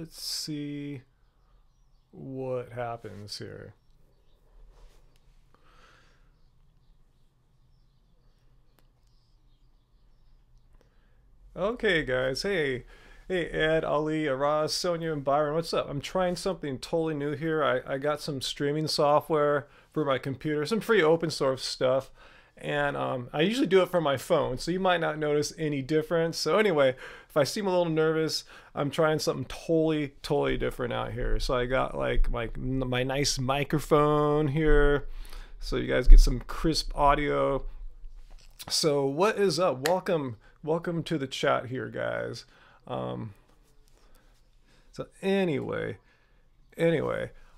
let's see what happens here. Okay, guys. Hey, Ed, Ali, Araz, Sonia, and Byron. What's up? I'm trying something totally new here. I got some streaming software for my computer, some free open source stuff, and I usually do it from my phone, so you might not notice any difference. So anyway, if I seem a little nervous, I'm trying something totally different out here. So I got like my nice microphone here, so you guys get some crisp audio. So what is up? Welcome to the chat here, guys. Um, so anyway,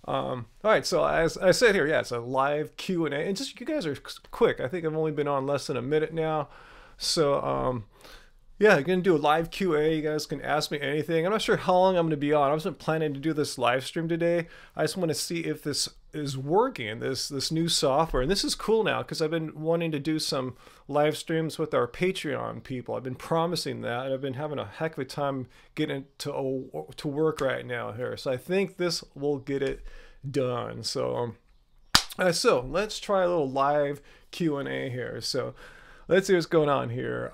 all right. So as I said here, yeah, it's a live Q&A, and just you guys are quick. I think I've only been on less than a minute now, so yeah, I'm gonna do a live QA. You guys can ask me anything. I'm not sure how long I'm gonna be on. I wasn't planning to do this live stream today. I just want to see if this is working, this new software. And this is cool now because I've been wanting to do some live streams with our Patreon people. I've been promising that, and I've been having a heck of a time getting to work right now here. So I think this will get it done. So let's try a little live Q&A here. So let's see what's going on here.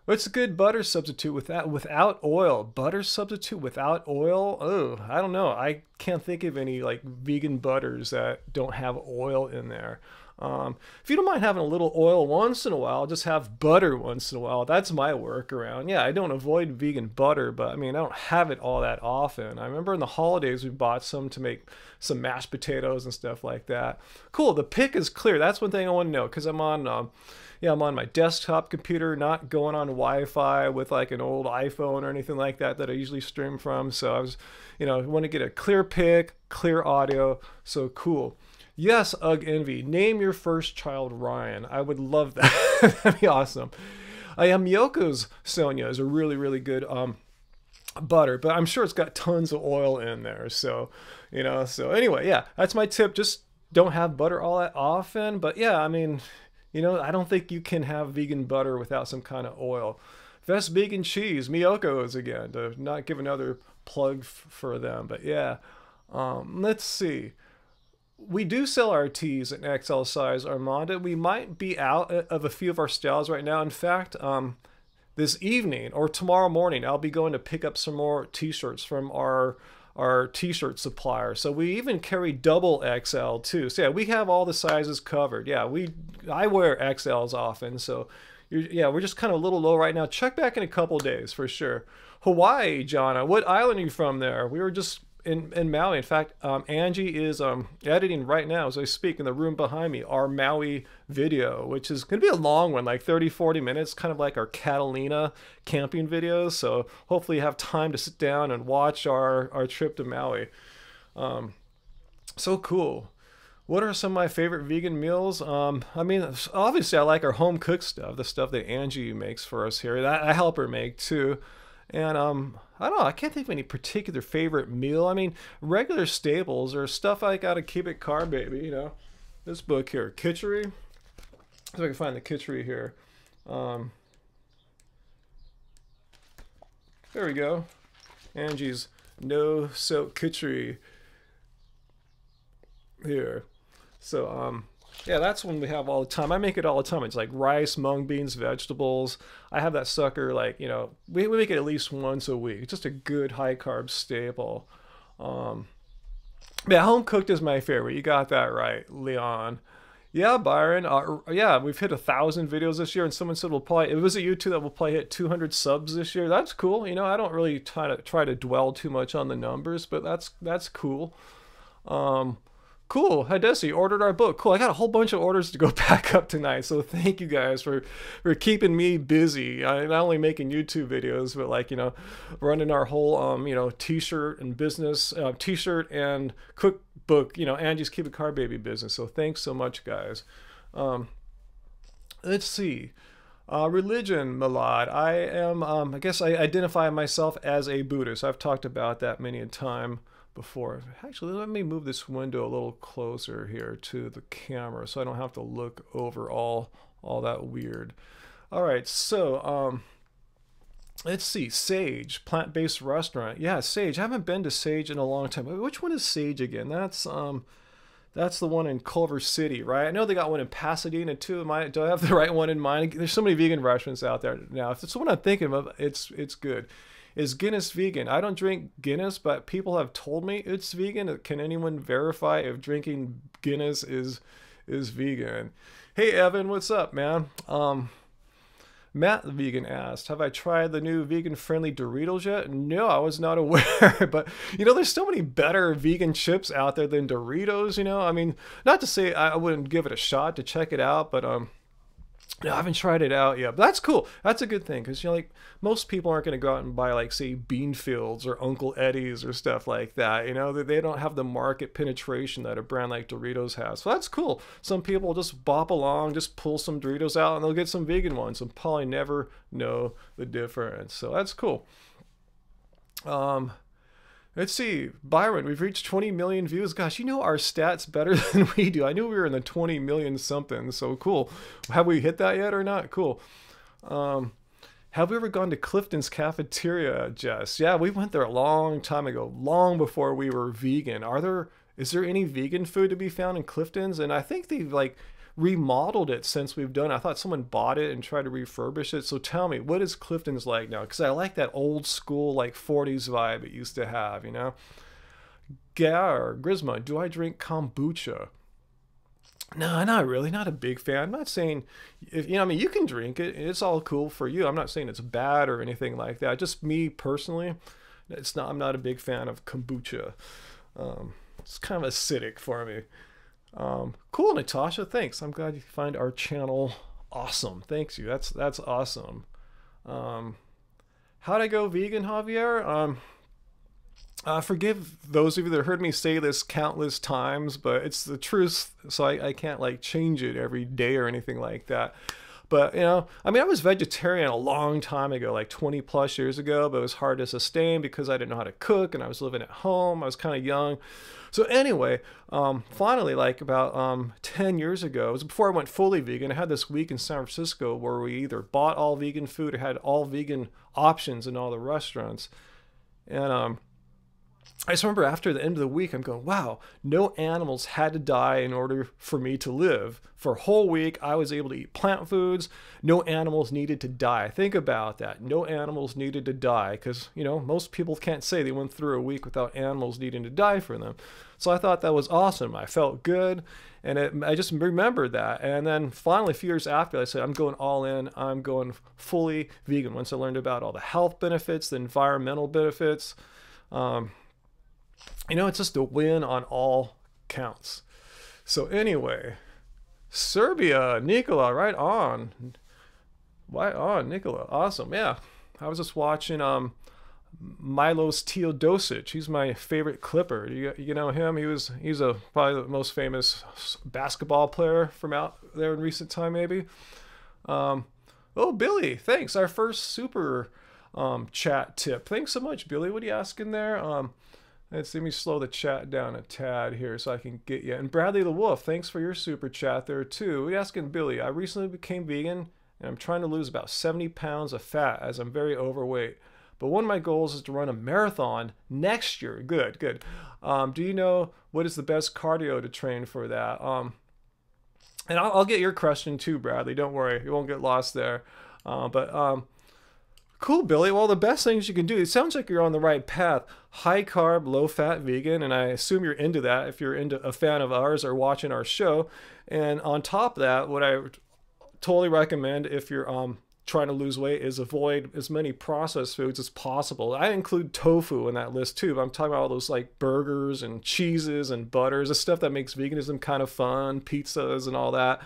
What's a good butter substitute without oil? Butter substitute without oil? Oh, I don't know. I can't think of any like vegan butters that don't have oil in there. If you don't mind having a little oil once in a while, just have butter once in a while. That's my workaround. Yeah, I don't avoid vegan butter, but I mean, I don't have it all that often. I remember in the holidays we bought some to make some mashed potatoes and stuff like that. Cool, the pic is clear. That's one thing I want to know because I'm on yeah, I'm on my desktop computer, not going on Wi-Fi with like an old iPhone or anything like that I usually stream from. So I was, want to get a clear pic, clear audio. So cool. Yes, Ugg Envy. Name your first child Ryan. I would love that. That'd be awesome. I am Yoko's Sonia is a really good butter, but I'm sure it's got tons of oil in there. So, so anyway, yeah, that's my tip. Just don't have butter all that often. But yeah, I mean, I don't think you can have vegan butter without some kind of oil. Best vegan cheese, Miyoko's again, to not give another plug for them. But yeah, let's see. We do sell our tees in XL size, Armanda. We might be out of a few of our styles right now. In fact, this evening or tomorrow morning, I'll be going to pick up some more t-shirts from our t-shirt supplier. So we even carry double XL too. So yeah, we have all the sizes covered. Yeah, I wear XLs often. So yeah, we're just kind of a little low right now. Check back in a couple days for sure. Hawaii, Jonna, what island are you from there? We were just in Maui. In fact, Angie is editing right now as I speak in the room behind me our Maui video, which is going to be a long one, like 30-40 minutes, kind of like our Catalina camping videos. So hopefully you have time to sit down and watch our trip to Maui. So cool. What are some of my favorite vegan meals? I mean, obviously I like our home cooked stuff, the stuff that Angie makes for us here. That I help her make too. And I don't know, I can't think of any particular favorite meal. I mean, regular staples or stuff I gotta keep it carb, baby, This book here, Kitchery. See if I can find the Kitchery here. There we go. Angie's No Soap Kitchery here. So, yeah, that's one we have all the time. I make it all the time. It's like rice, mung beans, vegetables. I have that sucker like, we make it at least once a week. It's just a good high carb staple. Yeah, home cooked is my favorite. You got that right, Leon. Yeah, Byron. Yeah, we've hit 1,000 videos this year, and someone said it was a YouTube that will probably hit 200 subs this year. That's cool. I don't really try to dwell too much on the numbers, but that's cool. Cool, Hidesi ordered our book. Cool, I got a whole bunch of orders to go back up tonight. So thank you guys for keeping me busy. Not only making YouTube videos, but like, running our whole, t-shirt and business, t-shirt and cookbook, Angie's Keep It Car Baby business. So thanks so much, guys. Let's see. Religion, Milad. I guess I identify myself as a Buddhist. I've talked about that many a time before. Actually, let me move this window a little closer here to the camera so I don't have to look over all that weird. All right, so Let's see, Sage, plant-based restaurant. Yeah, Sage. I haven't been to Sage in a long time. Which one is Sage again? That's the one in Culver City, right? I know they got one in Pasadena too. Do I have the right one in mind? There's so many vegan restaurants out there now. If it's the one I'm thinking of, it's good. Is Guinness vegan? I don't drink Guinness, but people have told me it's vegan. Can anyone verify if drinking Guinness is vegan? Hey Evan, what's up, man? Matt the vegan asked, have I tried the new vegan-friendly Doritos yet? No, I was not aware. But, there's so many better vegan chips out there than Doritos, I mean, not to say I wouldn't give it a shot to check it out, but no, I haven't tried it out yet. But that's cool. That's a good thing because, like, most people aren't going to go out and buy, like, say, Beanfields or Uncle Eddie's or stuff like that. They don't have the market penetration that a brand like Doritos has. So that's cool. Some people just bop along, just pull some Doritos out, and they'll get some vegan ones and probably never know the difference. So that's cool. Let's see, Byron, we've reached 20 million views. Gosh, our stats better than we do. I knew we were in the 20 million something, so cool. Have we hit that yet or not? Cool. Have we ever gone to Clifton's Cafeteria, Jess? Yeah, we went there a long time ago, long before we were vegan. Is there any vegan food to be found in Clifton's? And I think they've, like, remodeled it since we've done it. I thought someone bought it and tried to refurbish it. So tell me, what is Clifton's like now? Because I like that old school, like, 40s vibe it used to have, Gar, Grisma, do I drink kombucha? No, not really. Not a big fan. I'm not saying, you can drink it. It's all cool for you. I'm not saying it's bad or anything like that. Just me personally, I'm not a big fan of kombucha. It's kind of acidic for me. Cool, Natasha. Thanks. I'm glad you find our channel awesome. Thanks you. That's awesome. How'd I go vegan, Javier? Forgive those of you that heard me say this countless times, but it's the truth, so I can't, like, change it every day or anything like that. But, I was vegetarian a long time ago, like 20 plus years ago, but it was hard to sustain because I didn't know how to cook and I was living at home. I was kind of young. So anyway, finally, like about 10 years ago, it was before I went fully vegan. I had this week in San Francisco where we either bought all vegan food or had all vegan options in all the restaurants. And I just remember after the end of the week, I'm going, wow, no animals had to die in order for me to live. For a whole week, I was able to eat plant foods. No animals needed to die. Think about that. No animals needed to die because, most people can't say they went through a week without animals needing to die for them. So I thought that was awesome. I felt good. And I just remembered that. And then finally, a few years after, I said, I'm going all in. I'm going fully vegan. Once I learned about all the health benefits, the environmental benefits, it's just a win on all counts. So anyway, Serbia, Nikola, right on. Right on, Nikola. Awesome. Yeah. I was just watching Milos Teodosic. He's my favorite Clipper. You know him? He's probably the most famous basketball player from out there in recent time, maybe. Oh, Billy, thanks. Our first super chat tip. Thanks so much, Billy. What are you asking there? Let me slow the chat down a tad here so I can get you. And Bradley the Wolf, thanks for your super chat there too. What are you asking, Billy? I recently became vegan and I'm trying to lose about 70 pounds of fat as I'm very overweight. But one of my goals is to run a marathon next year. Good, good. Do you know what is the best cardio to train for that? And I'll get your question too, Bradley. Don't worry, you won't get lost there. Cool, Billy. Well, the best things you can do, it sounds like you're on the right path. High carb, low fat vegan, and I assume you're into that if you're into a fan of ours or watching our show. And on top of that, what I totally recommend if you're trying to lose weight is avoid as many processed foods as possible. I include tofu in that list too, but I'm talking about all those like burgers and cheeses and butters, the stuff that makes veganism kind of fun, pizzas and all that.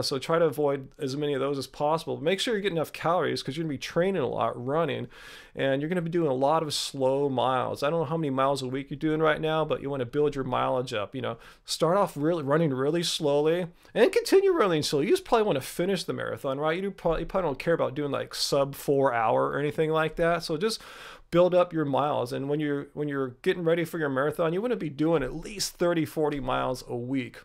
So try to avoid as many of those as possible. Make sure you get enough calories because you're going to be training a lot, running, and you're going to be doing a lot of slow miles. I don't know how many miles a week you're doing right now, but you want to build your mileage up. Start off running really slowly and continue running slowly. You just probably want to finish the marathon, right? You probably don't care about doing like sub 4 hour or anything like that. So just build up your miles. And when you're getting ready for your marathon, you want to be doing at least 30, 40 miles a week.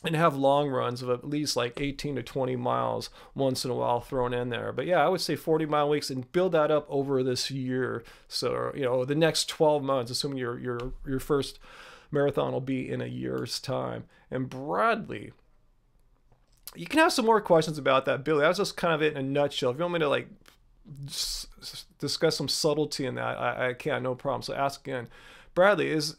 and have long runs of at least like 18 to 20 miles once in a while thrown in there. But yeah, I would say 40-mile weeks and build that up over this year. So, you know, the next 12 months, assuming your first marathon will be in a year's time. And Bradley, you can have some more questions about that, Billy. That was just kind of it in a nutshell. If you want me to like discuss some subtlety in that, I can, no problem. So ask again. Bradley, is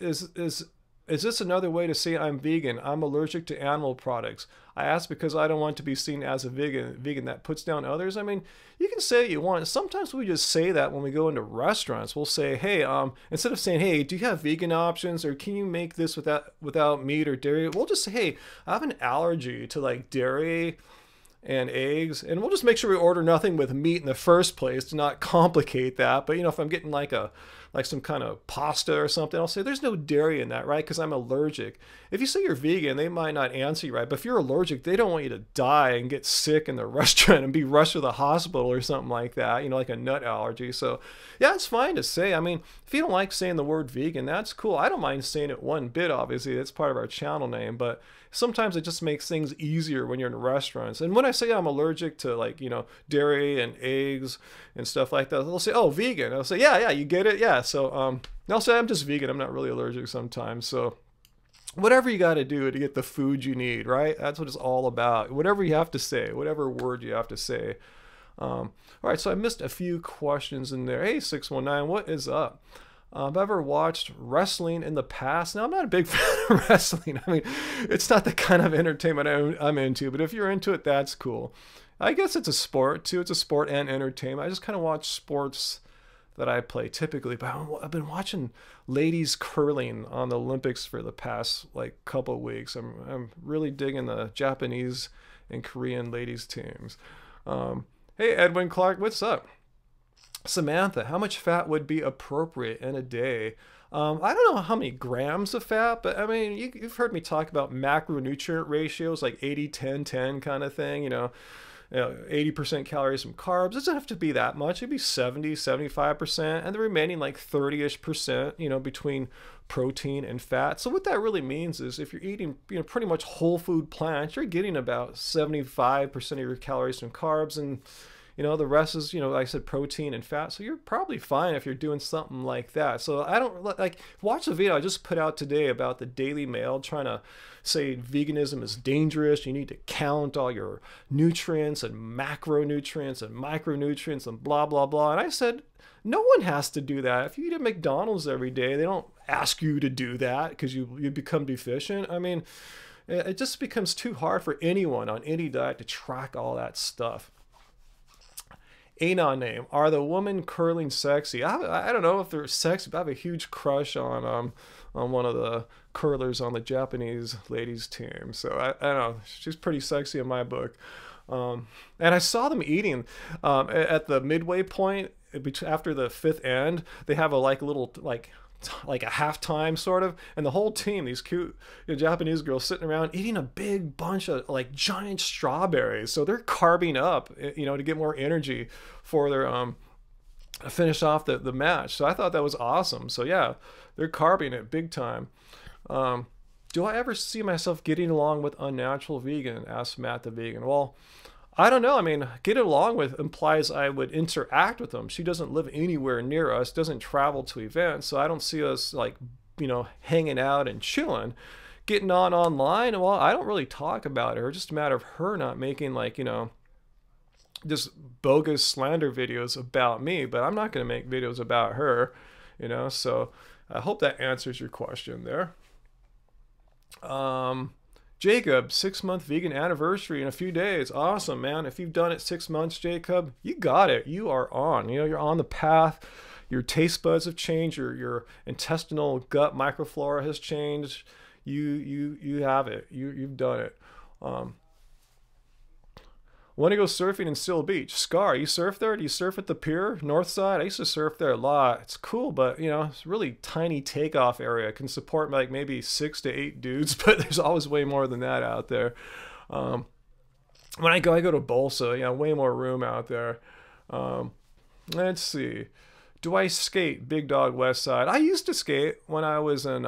this another way to say I'm vegan? I'm allergic to animal products. I ask because I don't want to be seen as a vegan that puts down others. I mean, you can say what you want. Sometimes we just say that when we go into restaurants. We'll say, hey, instead of saying, hey, do you have vegan options, or can you make this without meat or dairy? We'll just say, hey, I have an allergy to like dairy and eggs, and we'll just make sure we order nothing with meat in the first place to not complicate that. But you know, if I'm getting like some kind of pasta or something, I'll say there's no dairy in that, right? Because I'm allergic. If you say you're vegan, they might not answer you right. But if you're allergic, they don't want you to die and get sick in the restaurant and be rushed to the hospital or something like that, you know, like a nut allergy. So yeah, it's fine to say. I mean, if you don't like saying the word vegan, that's cool. I don't mind saying it one bit, obviously. That's part of our channel name. But sometimes it just makes things easier when you're in restaurants. And when I say I'm allergic to, like, you know, dairy and eggs and stuff like that, they'll say, oh, vegan. I'll say, yeah, you get it? Yeah. So I'll say I'm just vegan. I'm not really allergic sometimes. So whatever you got to do to get the food you need, right? That's what it's all about. Whatever you have to say, whatever word you have to say. All right, so I missed a few questions in there. Hey, 619, what is up? I've ever watched wrestling in the past. Now, I'm not a big fan of wrestling. I mean, it's not the kind of entertainment I'm into, but if you're into it, that's cool. I guess it's a sport, too. It's a sport and entertainment. I just kind of watch sports that I play typically, but I've been watching ladies curling on the Olympics for the past like couple of weeks. I'm really digging the Japanese and Korean ladies teams. Hey, Edwin Clark, what's up? Samantha, how much fat would be appropriate in a day? I don't know how many grams of fat, but I mean, you've heard me talk about macronutrient ratios, like 80-10-10 kind of thing, you know, 80% calories from carbs. It doesn't have to be that much. It'd be 70-75%, and the remaining like 30-ish%, you know, between protein and fat. So what that really means is if you're eating, you know, pretty much whole food plants, you're getting about 75% of your calories from carbs, and you know, the rest is, you know, like I said, protein and fat. So you're probably fine if you're doing something like that. So I don't like watch the video I just put out today about the Daily Mail trying to say veganism is dangerous. You need to count all your nutrients and macronutrients and micronutrients and blah, blah, blah. And I said, no one has to do that. If you eat at McDonald's every day, they don't ask you to do that because you become deficient. I mean, it just becomes too hard for anyone on any diet to track all that stuff. Anon name, are the women curling sexy? I don't know if they're sexy, but I have a huge crush on one of the curlers on the Japanese ladies team. So I don't know, she's pretty sexy in my book. And I saw them eating at the midway point after the fifth end. They have a little a halftime sort of, and the whole team, these cute, you know, Japanese girls sitting around eating a big bunch of like giant strawberries. So they're carbing up, you know, to get more energy for their finish off the match. So I thought that was awesome. So yeah, they're carbing it big time. Do I ever see myself getting along with unnatural vegan? Asked Matt the vegan. Well, I don't know. I mean, get along with implies I would interact with them. She doesn't live anywhere near us, doesn't travel to events, so I don't see us like, you know, hanging out and chilling. Getting on online, well, I don't really talk about her. It's just a matter of her not making like, you know, just bogus slander videos about me, but I'm not going to make videos about her, you know, so I hope that answers your question there. Jacob, 6-month vegan anniversary in a few days. Awesome, man. If you've done it 6 months, Jacob, you got it. You are on. You know, you're on the path. Your taste buds have changed. Your intestinal gut microflora has changed. You have it. You've done it. Want to go surfing in Seal Beach? Scar, you surf there? Do you surf at the pier, north side? I used to surf there a lot. It's cool, but you know, it's a really tiny takeoff area. It can support like maybe 6 to 8 dudes, but there's always way more than that out there. When I go to Bolsa, you know, way more room out there. Let's see. Do I skate? Big Dog West Side. I used to skate when I was in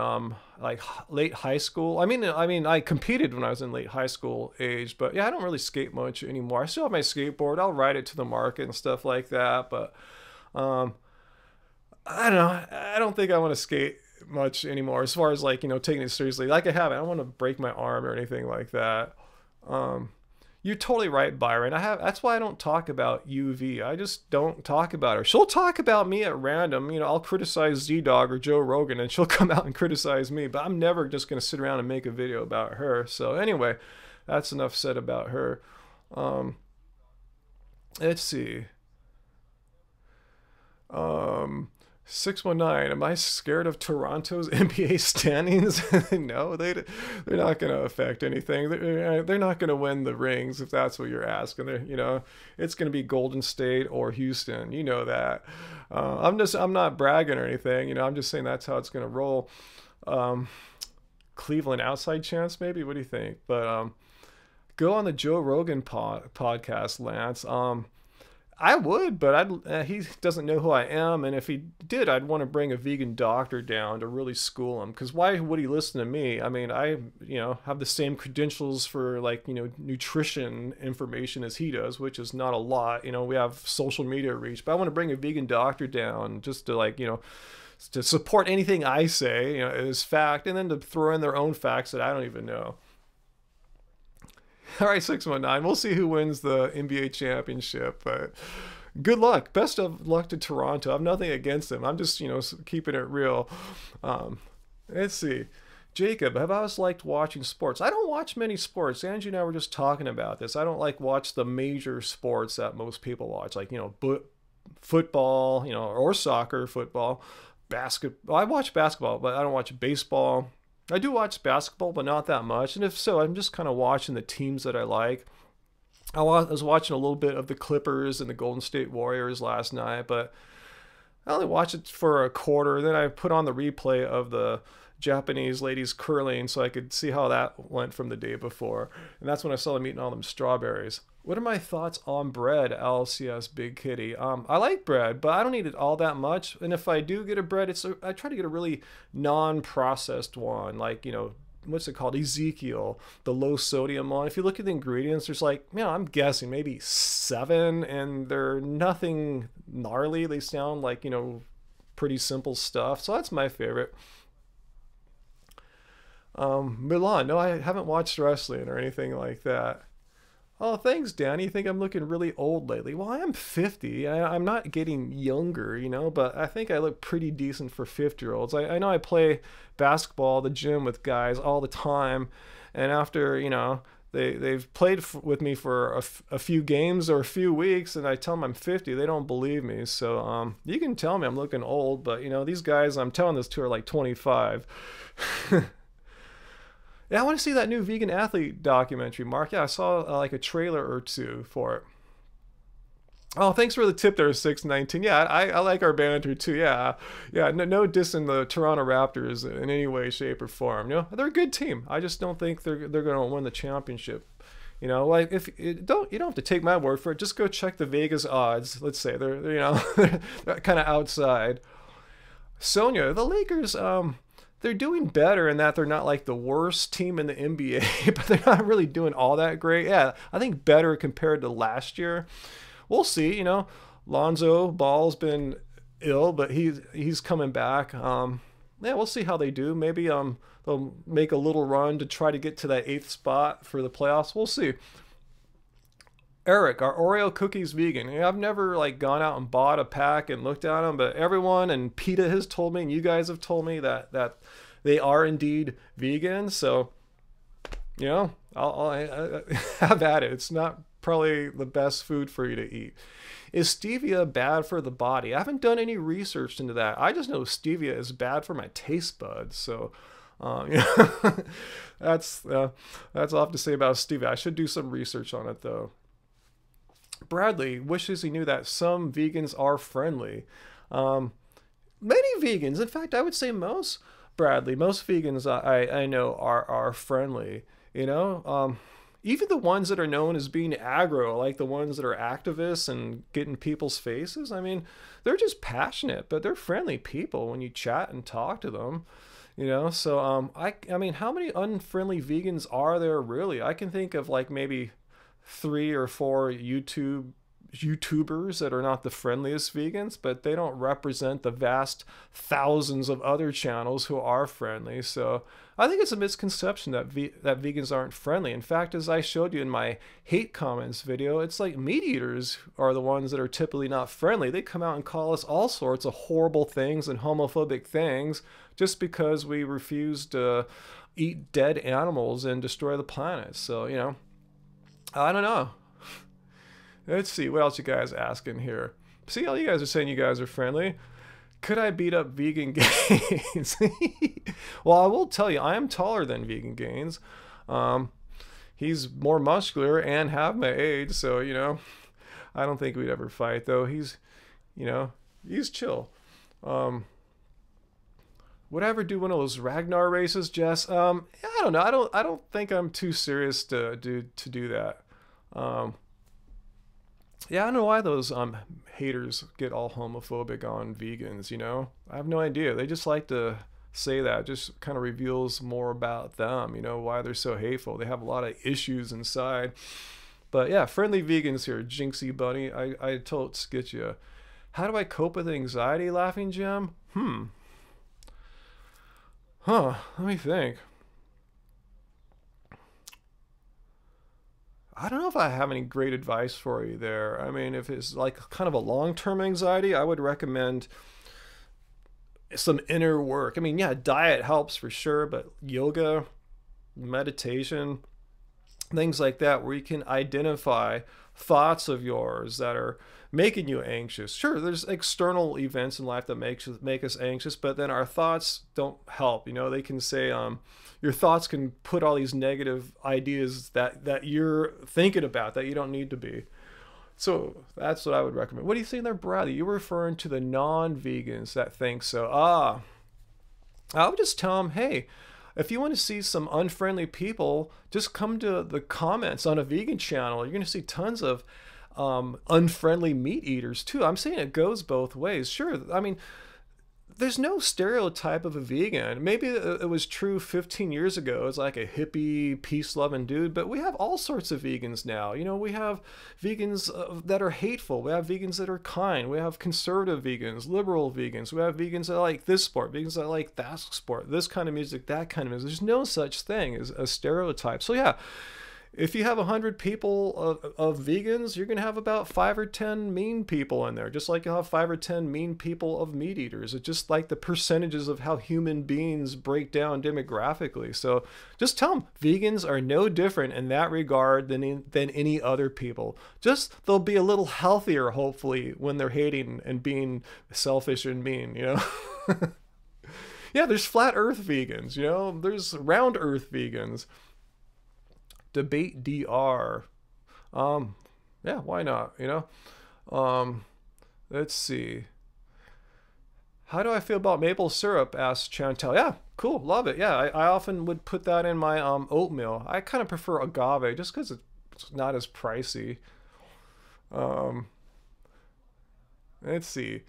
like late high school. I competed when I was in late high school age, but yeah, I don't really skate much anymore. I still have my skateboard. I'll ride it to the market and stuff like that, but um, I don't know. I don't think I want to skate much anymore as far as like, taking it seriously. Like I haven't. I don't want to break my arm or anything like that. Um, you're totally right, Byron. That's why I don't talk about UV. I just don't talk about her. She'll talk about me at random. I'll criticize Z-Dog or Joe Rogan and she'll come out and criticize me, but I'm never just going to sit around and make a video about her. So anyway, that's enough said about her. Um, let's see. Um, 619, am I scared of Toronto's NBA standings? No, they're not going to affect anything. They're not going to win the rings if that's what you're asking. It's going to be Golden State or Houston. You know that. I'm not bragging or anything. I'm just saying that's how it's going to roll. Cleveland outside chance, maybe. What do you think? But go on the Joe Rogan podcast, Lance. I would, but he doesn't know who I am, and if he did, I'd want to bring a vegan doctor down to really school him. Because why would he listen to me? I mean, I have the same credentials for like nutrition information as he does, which is not a lot. We have social media reach, but I want to bring a vegan doctor down just to like to support anything I say as fact, and then to throw in their own facts that I don't even know. All right, 619. We'll see who wins the NBA championship. But good luck. Best of luck to Toronto. I have nothing against them. I'm just, keeping it real. Let's see. Jacob, have I always liked watching sports? I don't watch many sports. Angie and I were just talking about this. I don't like watch the major sports that most people watch, like, football, or soccer, football, basketball. I watch basketball, but I don't watch baseball. I do watch basketball, but not that much. And if so, I'm just kind of watching the teams that I like. I was watching a little bit of the Clippers and the Golden State Warriors last night, but I only watched it for a quarter. Then I put on the replay of the Japanese ladies curling so I could see how that went from the day before. And that's when I saw them eating all them strawberries. What are my thoughts on bread, LCS Big Kitty? I like bread, but I don't eat it all that much. And if I do get a bread, I try to get a really non-processed one, like, what's it called? Ezekiel, the low sodium one. If you look at the ingredients, there's like, I'm guessing maybe 7, and they're nothing gnarly. They sound like, pretty simple stuff. So that's my favorite. Milan, no, I haven't watched wrestling or anything like that. Oh, thanks, Danny. You think I'm looking really old lately? Well, I am 50. I'm not getting younger, but I think I look pretty decent for 50-year-olds. I know I play basketball at the gym with guys all the time, and after, they've played with me for a few games or a few weeks, and I tell them I'm 50. They don't believe me. So you can tell me I'm looking old, but, these guys I'm telling this to are like 25. Yeah, I want to see that new vegan athlete documentary, Mark. Yeah, I saw like a trailer or two for it. Oh, thanks for the tip there, 619. Yeah, I like our banter too. Yeah, no dissing the Toronto Raptors in any way, shape, or form. They're a good team. I just don't think they're going to win the championship. Like if you don't have to take my word for it. Just go check the Vegas odds. Let's say they're they're kind of outside. Sonia, the Lakers. They're doing better in that they're not like the worst team in the NBA, but they're not really doing all that great. Yeah, I think better compared to last year. We'll see. Lonzo Ball's been ill, but he's coming back. Yeah, we'll see how they do. Maybe they'll make a little run to try to get to that 8th spot for the playoffs. We'll see. Eric, are Oreo cookies vegan? I've never like gone out and bought a pack and looked at them, but everyone and PETA has told me, and you guys have told me that they are indeed vegan. So, I'll have at it. It's not probably the best food for you to eat. Is stevia bad for the body? I haven't done any research into that. I just know stevia is bad for my taste buds. So, that's all I have to say about stevia. I should do some research on it though. Bradley wishes he knew that some vegans are friendly. Many vegans, in fact, I would say most, Bradley, most vegans I know are friendly. Even the ones that are known as being aggro, like the ones that are activists and get in people's faces. I mean, they're just passionate, but they're friendly people when you chat and talk to them. You know, so I mean, how many unfriendly vegans are there really? I can think of like maybe 3 or 4 YouTubers that are not the friendliest vegans, but they don't represent the vast thousands of other channels who are friendly. So I think it's a misconception that that vegans aren't friendly. In fact, as I showed you in my hate comments video, it's like meat eaters are the ones that are typically not friendly. They come out and call us all sorts of horrible things and homophobic things just because we refuse to eat dead animals and destroy the planet. So, you know, I don't know. Let's see, what else you guys asking here? See, all you guys are saying you guys are friendly. Could I beat up Vegan Gains? Well, I will tell you, I am taller than Vegan Gains. He's more muscular and half my age, so, you know, I don't think we'd ever fight, though. He's, you know, he's chill. Would I ever do one of those Ragnar races, Jess? I don't know. I don't think I'm too serious to do that. Yeah, I don't know why those haters get all homophobic on vegans, you know? I have no idea. They just like to say that. It just kind of reveals more about them, you know, why they're so hateful. They have a lot of issues inside. But yeah, friendly vegans here, Jinxie Bunny. I totes get you. How do I cope with anxiety, Laughing Jim? Let me think. I don't know if I have any great advice for you there. I mean, if it's like kind of a long-term anxiety, I would recommend some inner work. I mean, yeah, diet helps for sure, but yoga, meditation, things like that, where you can identify thoughts of yours that are making you anxious. Sure, there's external events in life that make us anxious, but then our thoughts don't help. You know, they can say your thoughts can put all these negative ideas that you're thinking about that you don't need to be. So that's what I would recommend. What do you think there, Bradley? You were referring to the non-vegans that think so. I would just tell them, hey, if you want to see some unfriendly people, just come to the comments on a vegan channel. You're going to see tons of unfriendly meat eaters too. I'm saying it goes both ways. Sure, I mean, there's no stereotype of a vegan. Maybe it was true 15 years ago. It's like a hippie, peace-loving dude, but we have all sorts of vegans now. You know, we have vegans that are hateful. We have vegans that are kind. We have conservative vegans, liberal vegans. We have vegans that like this sport, vegans that like that sport, this kind of music, that kind of music. There's no such thing as a stereotype. So yeah, if you have 100 people of vegans, you're going to have about 5 or 10 mean people in there, just like you'll have 5 or 10 mean people of meat eaters. It's just like the percentages of how human beings break down demographically. So just tell them vegans are no different in that regard than any other people. Just they'll be a little healthier, hopefully, when they're hating and being selfish and mean, you know? Yeah, there's flat earth vegans, you know? There's round earth vegans. Debate DR. Yeah, why not, you know? Let's see. How do I feel about maple syrup? Asked Chantel. Yeah, cool, love it. Yeah, I often would put that in my oatmeal. I kind of prefer agave just because it's not as pricey. Let's see.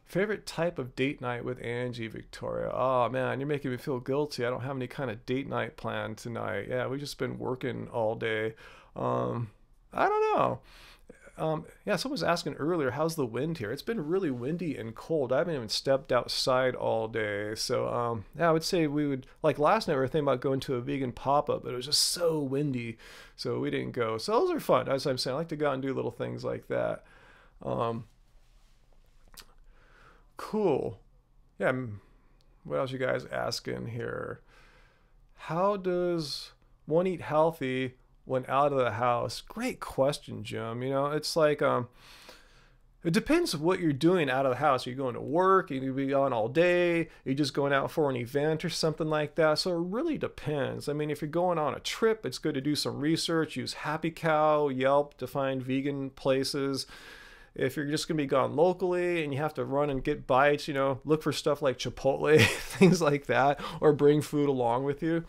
Favorite type of date night with Angie, Victoria? Oh man, you're making me feel guilty. I don't have any kind of date night planned tonight. Yeah, we've just been working all day. I don't know. Yeah, someone was asking earlier, how's the wind here? It's been really windy and cold. I haven't even stepped outside all day. So yeah, I would say we would, like last night we were thinking about going to a vegan pop-up, but it was just so windy, so we didn't go. So those are fun. As I'm saying, I like to go out and do little things like that. Cool. Yeah, what else you guys asking here? How does one eat healthy when out of the house? Great question, Jim. You know, it's like it depends what you're doing out of the house. Are you going to work? Are you going to be gone all day? Are you just going out for an event or something like that? So it really depends. I mean, if you're going on a trip, it's good to do some research. Use Happy Cow, Yelp to find vegan places. If you're just going to be gone locally and you have to run and get bites, you know, look for stuff like Chipotle, things like that, or bring food along with you.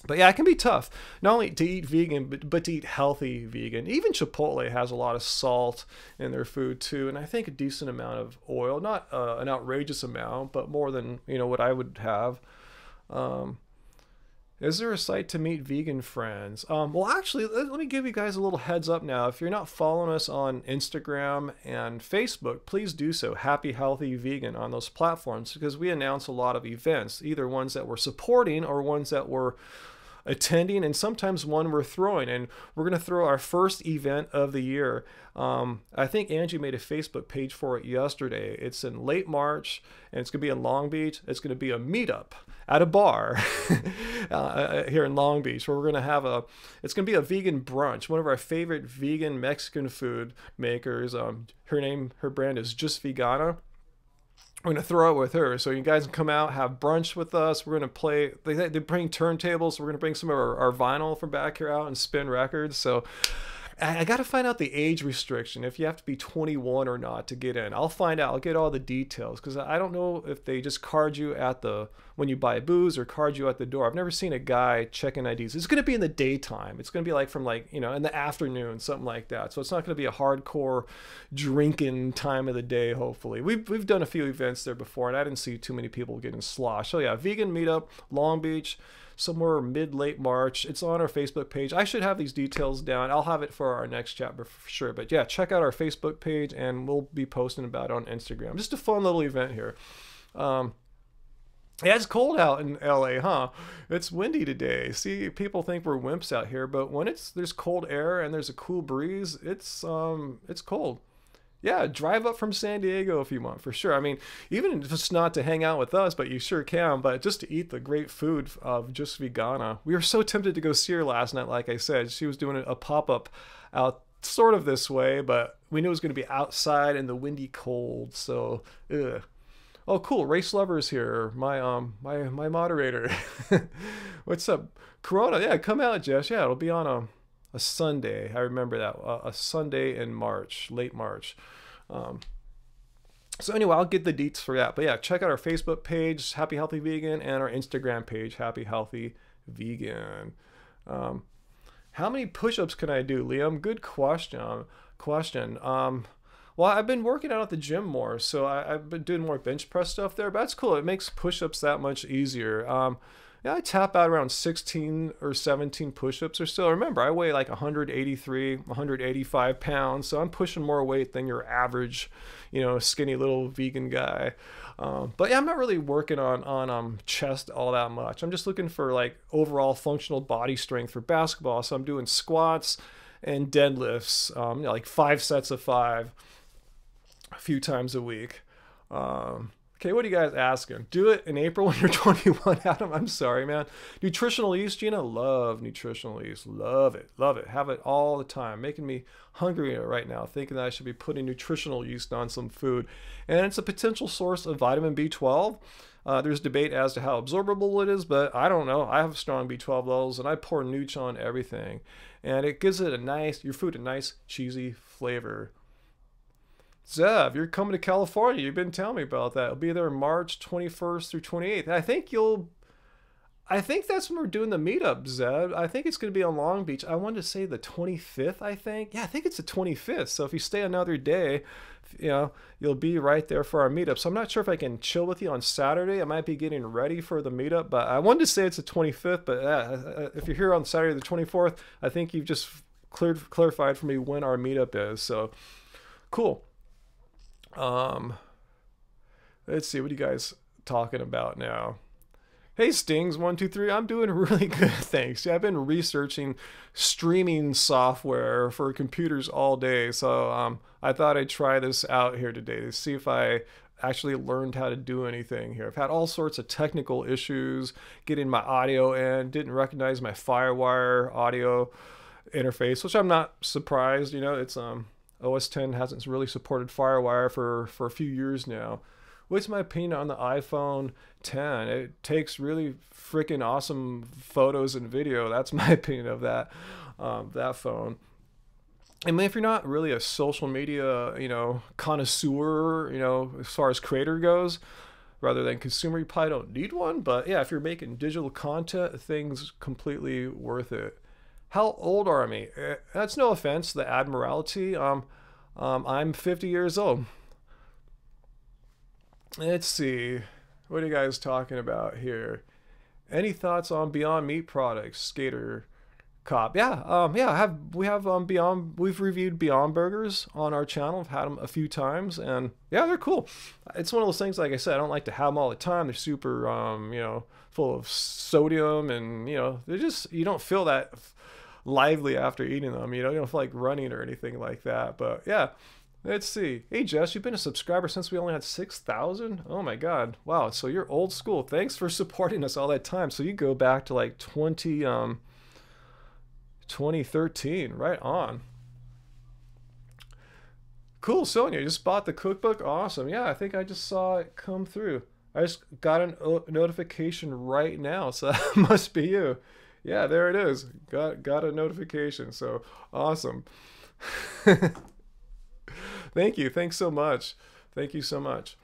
But yeah, it can be tough. Not only to eat vegan, but to eat healthy vegan. Even Chipotle has a lot of salt in their food too, and I think a decent amount of oil. Not an outrageous amount, but more than what I would have. Um, is there a site to meet vegan friends? Well, actually, let me give you guys a little heads up now. If you're not following us on Instagram and Facebook, please do so. Happy Healthy Vegan on those platforms, because we announce a lot of events, either ones that we're supporting or ones that we're attending, and sometimes one we're throwing. And we're going to throw our first event of the year. I think Angie made a Facebook page for it yesterday. It's in late March, and it's going to be in Long Beach. It's going to be a meetup at a bar here in Long Beach, where we're going to have it's going to be a vegan brunch. One of our favorite vegan Mexican food makers, her brand is Just Vegana. We're going to throw it with her. So you guys can come out, have brunch with us. We're going to play, they bring turntables. So we're going to bring some of our vinyl from back here out and spin records. So I got to find out the age restriction, if you have to be 21 or not to get in. I'll find out. I'll get all the details, because I don't know if they just card you when you buy booze, or card you at the door. I've never seen a guy checking IDs. It's going to be in the daytime. It's going to be like from in the afternoon, something like that. So it's not going to be a hardcore drinking time of the day, hopefully. We've done a few events there before, and I didn't see too many people getting sloshed. So yeah, vegan meetup, Long Beach, somewhere mid-late March. It's on our Facebook page. I should have these details down. I'll have it for our next chat for sure. But yeah, check out our Facebook page, and we'll be posting about it on Instagram. Just a fun little event here. Yeah, it's cold out in LA, huh? It's windy today. See, people think we're wimps out here, but when there's cold air and there's a cool breeze, it's cold. Yeah, drive up from San Diego if you want, for sure. I mean, even if it's not to hang out with us, but you sure can, but just to eat the great food of Just Vegana. We were so tempted to go see her last night, like I said. She was doing a pop-up out sort of this way, but we knew it was going to be outside in the windy cold, so, ugh. Oh, cool, Race Lover's here, my moderator. What's up? Corona, yeah, come out, Jess. Yeah, it'll be on a Sunday. I remember that. A Sunday in March, late March. So anyway, I'll get the deets for that. But yeah, check out our Facebook page, Happy Healthy Vegan, and our Instagram page, Happy Healthy Vegan. How many push-ups can I do, Liam? Good question. Well, I've been working out at the gym more, so I've been doing more bench press stuff there. But that's cool. It makes push-ups that much easier. Yeah, I tap out around 16 or 17 push-ups or so. Remember, I weigh like 183, 185 pounds, so I'm pushing more weight than your average, skinny little vegan guy. But yeah, I'm not really working on chest all that much. I'm just looking for like overall functional body strength for basketball. So I'm doing squats and deadlifts, like 5 sets of 5 a few times a week. Okay, what are you guys asking? Do it in April when you're 21, Adam. I'm sorry, man. Nutritional yeast, Gina? Love nutritional yeast. Love it. Love it. Have it all the time. Making me hungry right now, thinking that I should be putting nutritional yeast on some food. And it's a potential source of vitamin B12. There's debate as to how absorbable it is, but I don't know. I have strong B12 levels, and I pour Nooch on everything. And it gives it your food a nice, cheesy flavor. Zev, you're coming to California. You've been telling me about that. I'll be there March 21st through 28th. I think that's when we're doing the meetup, Zev. I think it's going to be on Long Beach. I wanted to say the 25th, I think. Yeah, I think it's the 25th. So if you stay another day, you'll be right there for our meetup. So I'm not sure if I can chill with you on Saturday. I might be getting ready for the meetup, but I wanted to say it's the 25th. But if you're here on Saturday the 24th, I think you've just clarified for me when our meetup is. So cool. Let's see, what are you guys talking about now? Hey, Stings123, I'm doing really good, thanks. Yeah, I've been researching streaming software for computers all day, so I thought I'd try this out here today to see if I actually learned how to do anything here. I've had all sorts of technical issues getting my audio in, didn't recognize my FireWire audio interface, which I'm not surprised, it's OS X hasn't really supported FireWire for a few years now. What's my opinion on the iPhone X? It takes really freaking awesome photos and video. That's my opinion of that phone. I mean, if you're not really a social media, connoisseur, as far as creator goes, rather than consumer. You probably don't need one, but yeah, if you're making digital content, the thing's completely worth it. How old are me? That's no offense to the Admiralty. I'm 50 years old. Let's see. What are you guys talking about here? Any thoughts on Beyond Meat products, Skater Cop? Yeah, yeah. We have Beyond. We've reviewed Beyond Burgers on our channel. I've had them a few times, and yeah, they're cool. It's one of those things. Like I said, I don't like to have them all the time. They're super, full of sodium, and they're just, you don't feel that lively after eating them. You don't feel like running or anything like that. But yeah. Let's see. Hey, Jess, you've been a subscriber since we only had 6,000? Oh my God. Wow. So you're old school. Thanks for supporting us all that time. So you go back to like 2013. Right on. Cool, Sonia. You just bought the cookbook? Awesome. Yeah, I think I just saw it come through. I just got a notification right now, so that must be you. Yeah, there it is. Got a notification. So awesome. Thank you. Thanks so much. Thank you so much.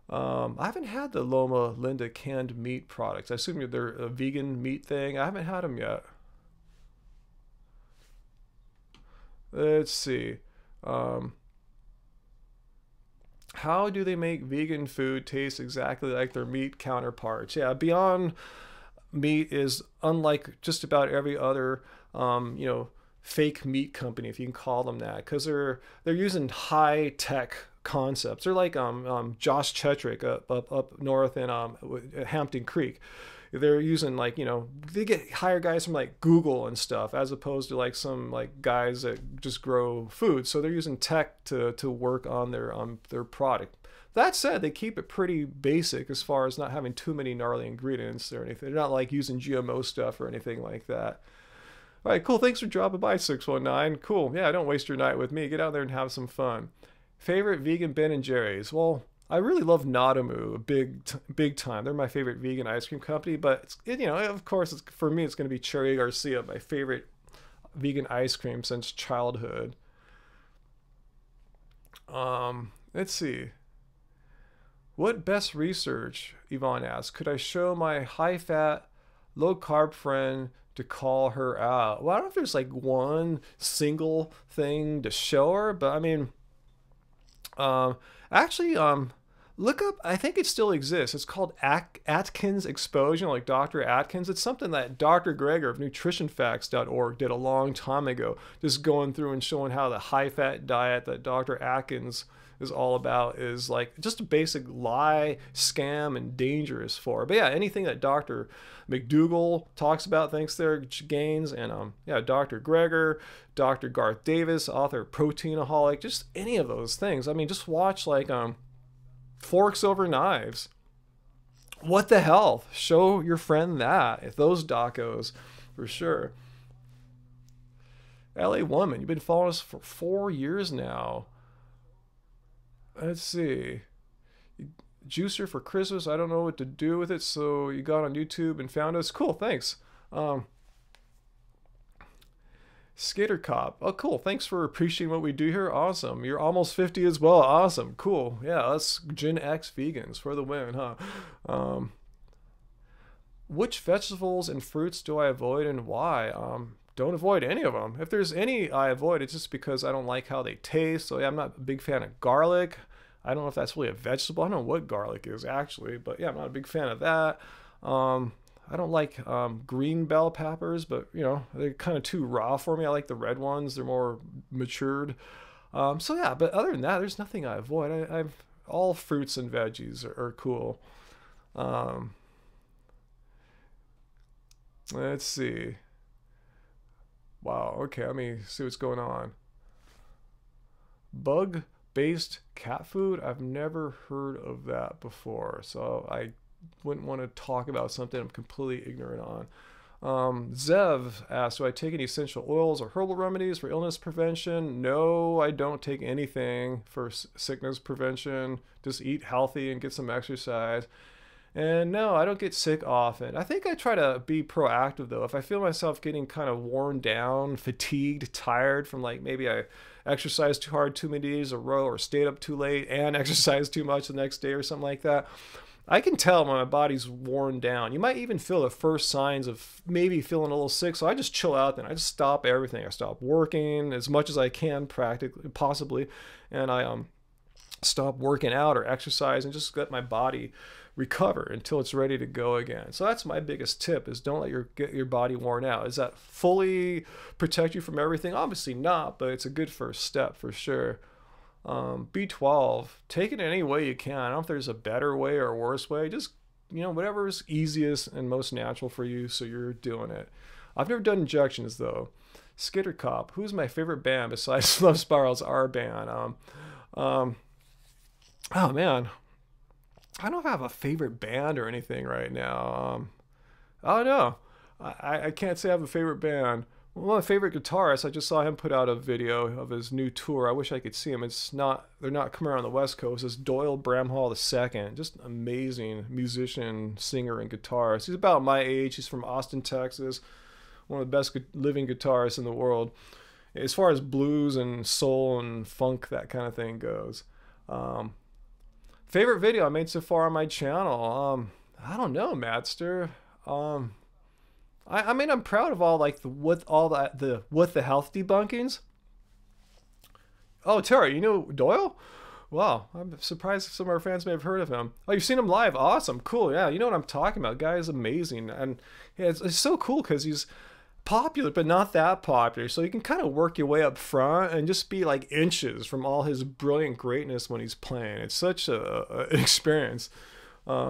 I haven't had the Loma Linda canned meat products. I assume they're a vegan meat thing. I haven't had them yet. Let's see. Um, how do they make vegan food taste exactly like their meat counterparts? Yeah, Beyond Meat is unlike just about every other, fake meat company, if you can call them that, because they're using high tech concepts. They're like Josh Chetrick up north in Hampton Creek. They're using like they get hire guys from like Google and stuff, as opposed to like some like guys that just grow food. So they're using tech to work on their product. That said, they keep it pretty basic as far as not having too many gnarly ingredients or anything. They're not like using GMO stuff or anything like that. All right, cool. Thanks for dropping by, 619. Cool. Yeah, don't waste your night with me. Get out there and have some fun. Favorite vegan Ben and Jerry's? Well, I really love Nadamu, big time. They're my favorite vegan ice cream company. But of course, for me, it's going to be Cherry Garcia, my favorite vegan ice cream since childhood. Let's see. What best research? Yvonne asks. Could I show my high-fat, low-carb friend to call her out? Well, I don't know if there's like one single thing to show her, but I mean, actually, look up, I think it still exists. It's called Atkins Exposure, like Dr. Atkins. It's something that Dr. Greger of nutritionfacts.org did a long time ago, just going through and showing how the high-fat diet that Dr. Atkins is all about is like just a basic lie, scam, and dangerous for. But yeah, anything that Dr. McDougall talks about, thanks there, Gaines, and yeah, Dr. Greger, Dr. Garth Davis, author of Proteinaholic, just any of those things. I mean, just watch like Forks Over Knives. What the hell? Show your friend that, if those docos, for sure. LA Woman, you've been following us for 4 years now. Let's see. Juicer for Christmas. I don't know what to do with it, so you got on YouTube and found us. Cool, thanks. Skater Cop. Oh, cool. Thanks for appreciating what we do here. Awesome. You're almost 50 as well. Awesome. Cool. Yeah, us Gen X vegans for the win, huh? Which vegetables and fruits do I avoid and why? Don't avoid any of them. If there's any I avoid, it's just because I don't like how they taste. So yeah, I'm not a big fan of garlic. I don't know if that's really a vegetable. I don't know what garlic is actually, but yeah, I'm not a big fan of that. I don't like green bell peppers, but they're kind of too raw for me. I like the red ones. They're more matured. So yeah, but other than that, there's nothing I avoid. I've all fruits and veggies are cool. Let's see. Wow, okay, let me see what's going on. Bug-based cat food? I've never heard of that before, so I wouldn't want to talk about something I'm completely ignorant on. Zev asks, do I take any essential oils or herbal remedies for illness prevention? No, I don't take anything for sickness prevention. Just eat healthy and get some exercise. And no, I don't get sick often. I think I try to be proactive though. If I feel myself getting kind of worn down, fatigued, tired from like maybe I exercised too hard too many days in a row or stayed up too late and exercised too much the next day or something like that, I can tell when my body's worn down. You might even feel the first signs of maybe feeling a little sick. So I just chill out then. I just stop everything. I stop working as much as I can practically, possibly. And I stop working out or exercise and just let my body recover until it's ready to go again. So that's my biggest tip, is don't get your body worn out. Does that fully protect you from everything? Obviously not, but it's a good first step for sure. B12, take it any way you can. I don't know if there's a better way or a worse way. Just, whatever is easiest and most natural for you, so you're doing it. I've never done injections though. Skitter Cop, who's my favorite band besides Love Spiral's our band? Oh man, I don't have a favorite band or anything right now. I don't know. I can't say I have a favorite band. One of my favorite guitarists, I just saw him put out a video of his new tour. I wish I could see him. They're not coming around the West Coast. It's Doyle Bramhall II. Just amazing musician, singer, and guitarist. He's about my age. He's from Austin, Texas. One of the best living guitarists in the world, as far as blues and soul and funk, that kind of thing goes. Favorite video I made so far on my channel? I don't know, Madster. I mean, I'm proud of all like the health debunkings. Oh, Tara, you know Doyle? Wow, I'm surprised some of our fans may have heard of him. Oh, you've seen him live? Awesome, cool. Yeah, you know what I'm talking about. Guy is amazing, and yeah, it's so cool because he's popular, but not that popular. So you can kind of work your way up front and just be like inches from all his brilliant greatness when he's playing. It's such an experience.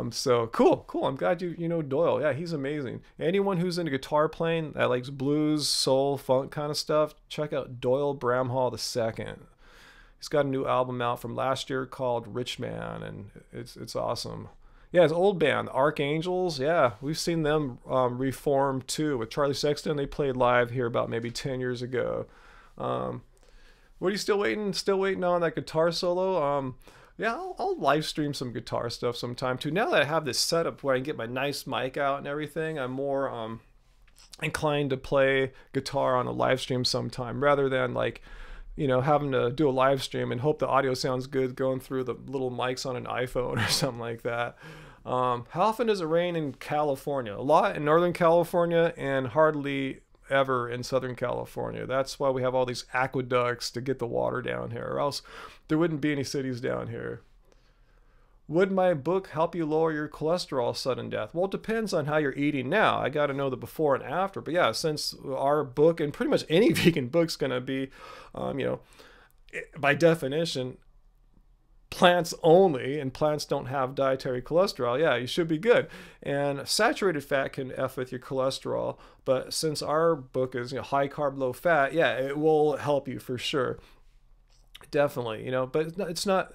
So cool. I'm glad you know Doyle. Yeah, he's amazing. Anyone who's into guitar playing that likes blues, soul, funk kind of stuff, check out Doyle Bramhall II. He's got a new album out from last year called Rich Man, and it's awesome. Yeah, his old band, the Archangels. Yeah, we've seen them reform too with Charlie Sexton. They played live here about maybe 10 years ago. What are you still waiting? Still waiting on that guitar solo? Yeah, I'll live stream some guitar stuff sometime too. Now that I have this setup where I can get my nice mic out and everything, I'm more inclined to play guitar on a live stream sometime rather than like, having to do a live stream and hope the audio sounds good going through the little mics on an iPhone or something like that. How often does it rain in California? A lot in Northern California and hardly ever in Southern California. That's why we have all these aqueducts to get the water down here, or else there wouldn't be any cities down here. Would my book help you lower your cholesterol sudden death? Well, it depends on how you're eating now. I got to know the before and after. But yeah, since our book and pretty much any vegan book's going to be, by definition, plants only, and plants don't have dietary cholesterol, yeah, you should be good. And saturated fat can F with your cholesterol, but since our book is high carb, low fat, yeah, it will help you for sure. Definitely, but it's not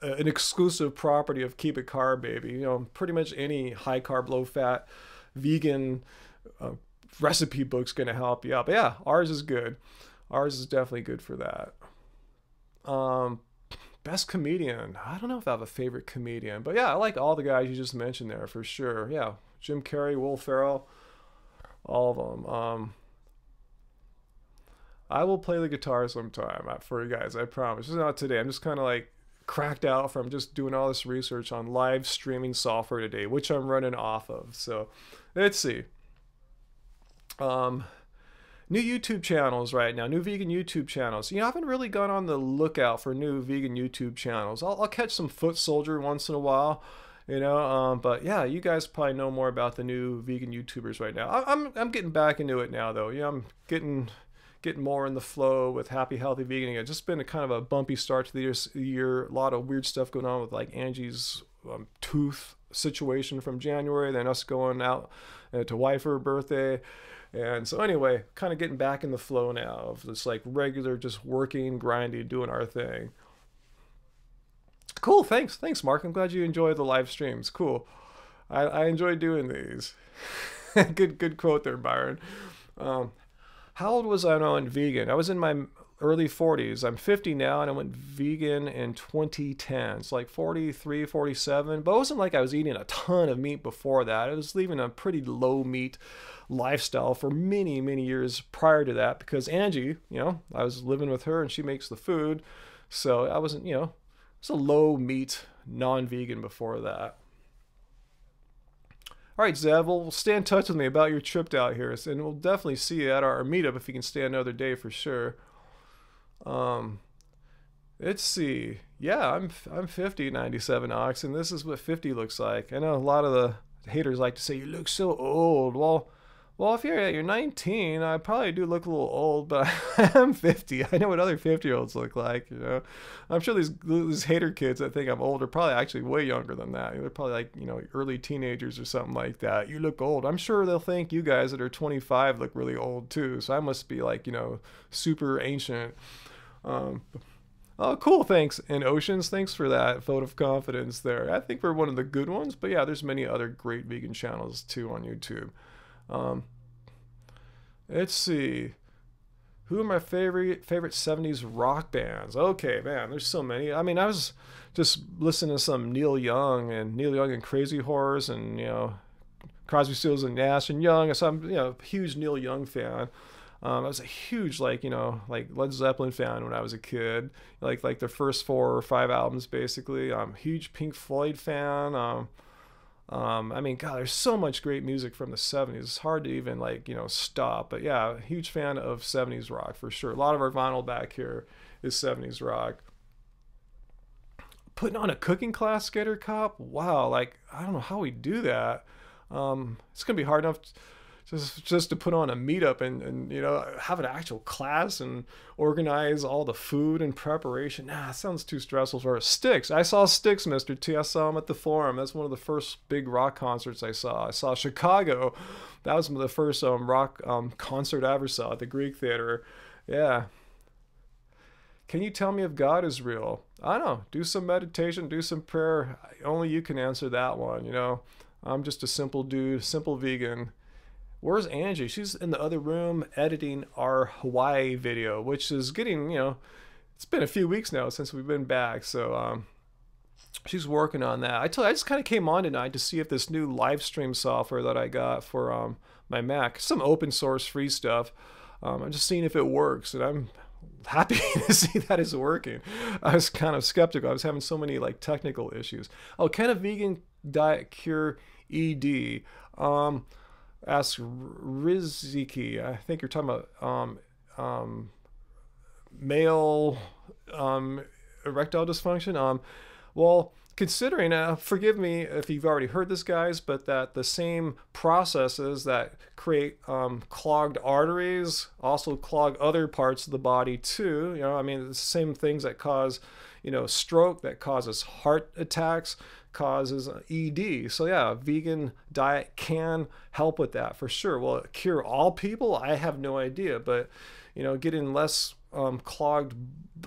an exclusive property of Keep It Carb Baby. Pretty much any high carb, low fat, vegan recipe book's going to help you out. But yeah, ours is good. Ours is definitely good for that. Best comedian. I don't know if I have a favorite comedian, but yeah, I like all the guys you just mentioned there for sure. Yeah, Jim Carrey, Will Ferrell, all of them. I will play the guitar sometime for you guys, I promise. Just not today. I'm just kind of like cracked out from just doing all this research on live streaming software today, which I'm running off of. So let's see. New YouTube channels right now, new vegan YouTube channels. I haven't really gone on the lookout for new vegan YouTube channels. I'll catch some Foot Soldier once in a while, but yeah, you guys probably know more about the new vegan YouTubers right now. I'm getting back into it now though. I'm getting more in the flow with Happy Healthy Vegan. It's just been a kind of a bumpy start to the year. A lot of weird stuff going on with like Angie's tooth situation from January, then us going out to wife her birthday. And so anyway, kind of getting back in the flow now of this like regular, just working, grinding, doing our thing. Cool, thanks, Mark. I'm glad you enjoyed the live streams. Cool, I enjoy doing these. good quote there, Byron. How old was I when I went vegan? I was in my early 40s. I'm 50 now, and I went vegan in 2010. It's like 43, 47. But it wasn't like I was eating a ton of meat before that. I was living a pretty low meat lifestyle for many, many years prior to that, because Angie, I was living with her and she makes the food. So I wasn't, it's a low meat, non-vegan before that. All right, Zev, well, stay in touch with me about your trip out here, and we'll definitely see you at our meetup if you can stay another day for sure. Um, let's see. Yeah, I'm 50, 97 ox, and this is what 50 looks like. I know a lot of the haters like to say you look so old. Well, if you're 19, I probably do look a little old, but I'm 50. I know what other 50-year-olds look like. I'm sure these hater kids that think I'm old are probably actually way younger than that. They're probably like, early teenagers or something like that. You look old. I'm sure they'll think you guys that are 25 look really old too. So I must be like, super ancient. Oh, cool. Thanks. And Oceans, thanks for that vote of confidence there. I think we're one of the good ones, but yeah, there's many other great vegan channels too on YouTube. Let's see. Who are my favorite 70s rock bands? Okay, man, there's so many. I mean, I was just listening to some Neil Young and Crazy Horse and, Crosby, Stills and Nash and Young. So I'm, a huge Neil Young fan. I was a huge, like Led Zeppelin fan when I was a kid. Like the first 4 or 5 albums, basically. I'm a huge Pink Floyd fan. I mean, God, there's so much great music from the 70s. It's hard to even stop. But yeah, huge fan of 70s rock for sure. A lot of our vinyl back here is 70s rock. Putting on a cooking class, Skater Cop? Wow, I don't know how we do that. It's gonna be hard enough just to put on a meetup and have an actual class and organize all the food and preparation. It sounds too stressful for us. Styx. I saw Styx, Mr. T. I saw him at the Forum. That's one of the first big rock concerts I saw. I saw Chicago. That was the first rock concert I ever saw at the Greek Theater. Yeah. Can you tell me if God is real? I don't know. Do some meditation, do some prayer. Only you can answer that one, I'm just a simple dude, simple vegan. Where's Angie? She's in the other room editing our Hawaii video, which is getting, it's been a few weeks now since we've been back. So she's working on that. I just kind of came on tonight to see if this new live stream software that I got for my Mac, some open source free stuff, I'm just seeing if it works. And I'm happy to see that it's working. I was kind of skeptical. I was having so many technical issues. Oh, can a vegan diet cure ED? Ask Riziki. I think you're talking about male erectile dysfunction. Well, considering, forgive me if you've already heard this, guys, but that the same processes that create clogged arteries also clog other parts of the body too. I mean, the same things that cause, stroke, that causes heart attacks, causes ED. So yeah, a vegan diet can help with that for sure. Will it cure all people? I have no idea, but getting less clogged,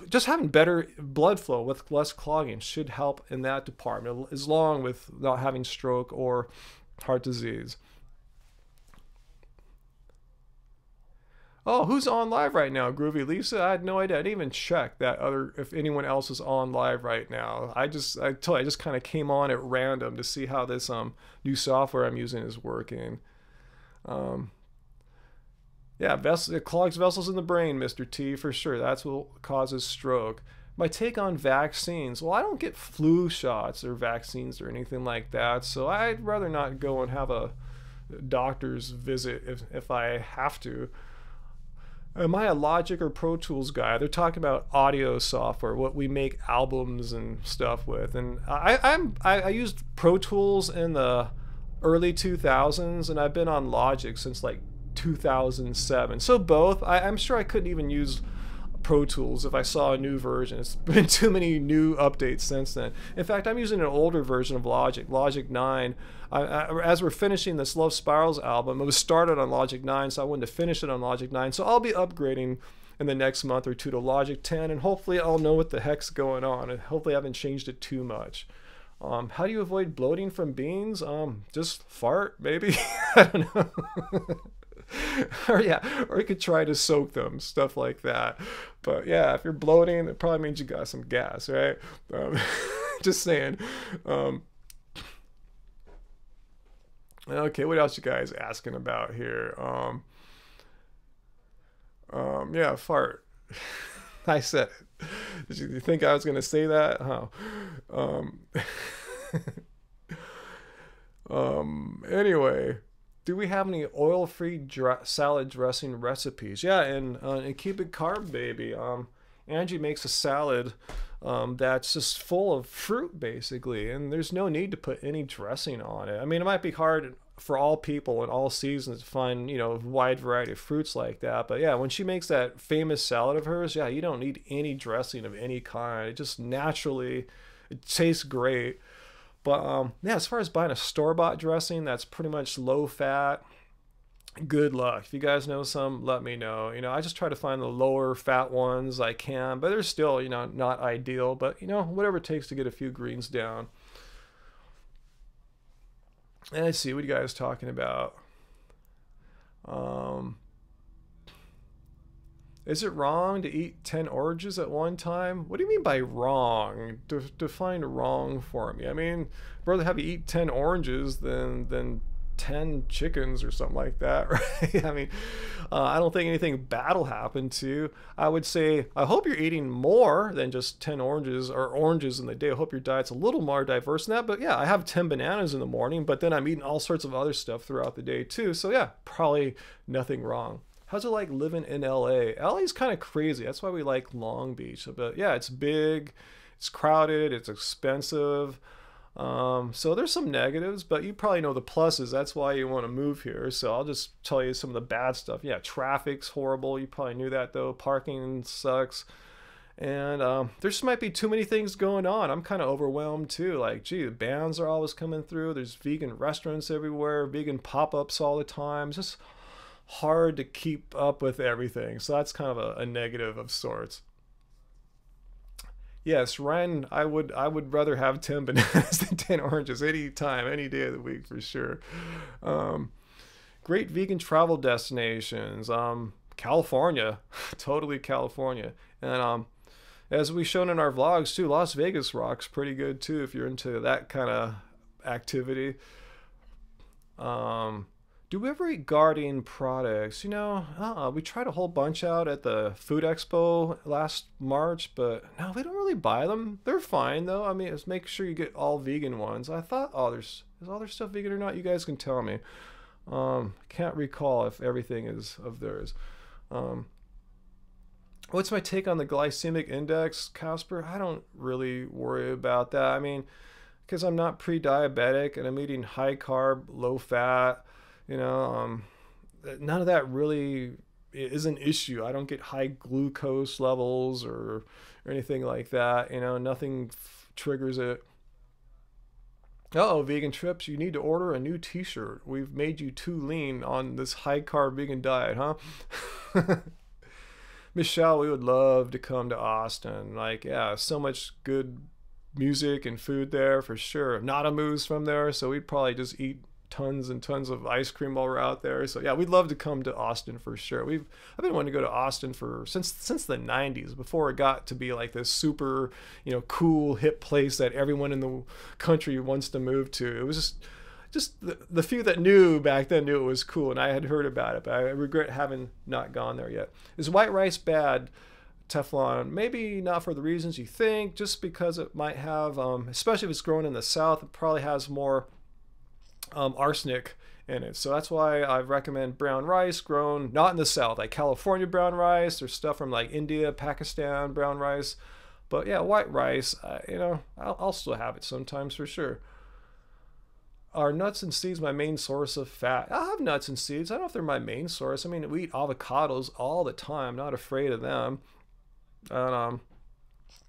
just having better blood flow with less clogging should help in that department, as long with not having stroke or heart disease. Oh, who's on live right now? Groovy Lisa? I had no idea. I didn't even check if anyone else is on live right now. I just kind of came on at random to see how this new software I'm using is working. Yeah, it clogs vessels in the brain, Mr. T, for sure. That's what causes stroke. My take on vaccines. Well, I don't get flu shots or vaccines or anything like that, so I'd rather not go and have a doctor's visit if I have to. Am I a Logic or Pro Tools guy? They're talking about audio software, what we make albums and stuff with. And I used Pro Tools in the early 2000s, and I've been on Logic since 2007. So both. I'm sure I couldn't even use Pro Tools if I saw a new version. It's been too many new updates since then. In fact, I'm using an older version of Logic, Logic 9. As we're finishing this Love Spirals album, it was started on Logic 9, so I wanted to finish it on Logic 9. So I'll be upgrading in the next month or two to Logic 10, and hopefully I'll know what the heck's going on, and hopefully I haven't changed it too much. How do you avoid bloating from beans? Just fart, maybe? I don't know. Or yeah, or you could try to soak them, stuff like that. But yeah, if you're bloating, it probably means you got some gas, right? Um, just saying. Um, okay, what else you guys asking about here? Yeah, fart. I said it. Did you think I was gonna say that? Huh? Um, anyway, do we have any oil-free salad dressing recipes? Yeah, and keep it carb, baby. Angie makes a salad that's just full of fruit, basically, and there's no need to put any dressing on it. I mean, it might be hard for all people in all seasons to find, you know, a wide variety of fruits like that. But yeah, when she makes that famous salad of hers, yeah, you don't need any dressing of any kind. It just naturally, it tastes great. But yeah, as far as buying a store-bought dressing that's pretty much low fat, good luck. If you guys know some, let me know. You know, I just try to find the lower fat ones I can, but they're still, you know, not ideal. But you know, whatever it takes to get a few greens down. And let's see, what are you guys talking about? Um, is it wrong to eat 10 oranges at one time? What do you mean by wrong? Define wrong for me. I mean, I'd rather have you eat 10 oranges than 10 chickens or something like that, right? I mean, I don't think anything bad will happen to you. I would say, I hope you're eating more than just 10 oranges or oranges in the day. I hope your diet's a little more diverse than that. But yeah, I have 10 bananas in the morning, but then I'm eating all sorts of other stuff throughout the day too. So yeah, probably nothing wrong. How's it like living in LA? LA's kind of crazy. That's why we like Long Beach. But yeah, it's big, it's crowded, it's expensive. So there's some negatives, but you probably know the pluses. That's why you want to move here. So I'll just tell you some of the bad stuff. Yeah, traffic's horrible. You probably knew that though. Parking sucks. And there just might be too many things going on. I'm kind of overwhelmed too. Like, gee, the bands are always coming through. There's vegan restaurants everywhere, vegan pop-ups all the time. It's just hard to keep up with everything. So that's kind of a negative of sorts. Yes, Ryan, I would rather have 10 bananas than 10 oranges any time, any day of the week for sure. Um, Great vegan travel destinations. California, totally California. And as we shown in our vlogs too, Las Vegas rocks pretty good too if you're into that kind of activity. Um, do we ever eat Guardian products? You know, we tried a whole bunch out at the Food Expo last March, but no, we don't really buy them. They're fine though. I mean, just make sure you get all vegan ones. I thought, oh, is all their stuff vegan or not? You guys can tell me. Can't recall if everything is of theirs. Um, what's my take on the glycemic index, Casper? I don't really worry about that. I mean, because I'm not pre-diabetic and I'm eating high carb, low fat. You know, none of that really is an issue. I don't get high glucose levels or anything like that. You know, nothing triggers it. Uh-oh, vegan trips, you need to order a new t-shirt. We've made you too lean on this high carb vegan diet, huh? Michelle, we would love to come to Austin. Like, yeah, so much good music and food there for sure. Nadamu's from there, so we'd probably just eat tons and tons of ice cream while we're out there. So yeah, we'd love to come to Austin for sure. I've been wanting to go to Austin for since the 90s, before it got to be like this super, you know, cool hip place that everyone in the country wants to move to. It was just the few that knew back then knew it was cool, and I had heard about it, but I regret having not gone there yet. Is white rice bad? Teflon, maybe not for the reasons you think, just because it might have, especially if it's grown in the South, it probably has more arsenic in it. So that's why I recommend brown rice grown not in the South, like California brown rice. There's stuff from like India, Pakistan brown rice. But yeah, white rice, you know, I'll still have it sometimes for sure. Are nuts and seeds my main source of fat? I have nuts and seeds. I don't know if they're my main source. I mean, we eat avocados all the time. Not afraid of them. And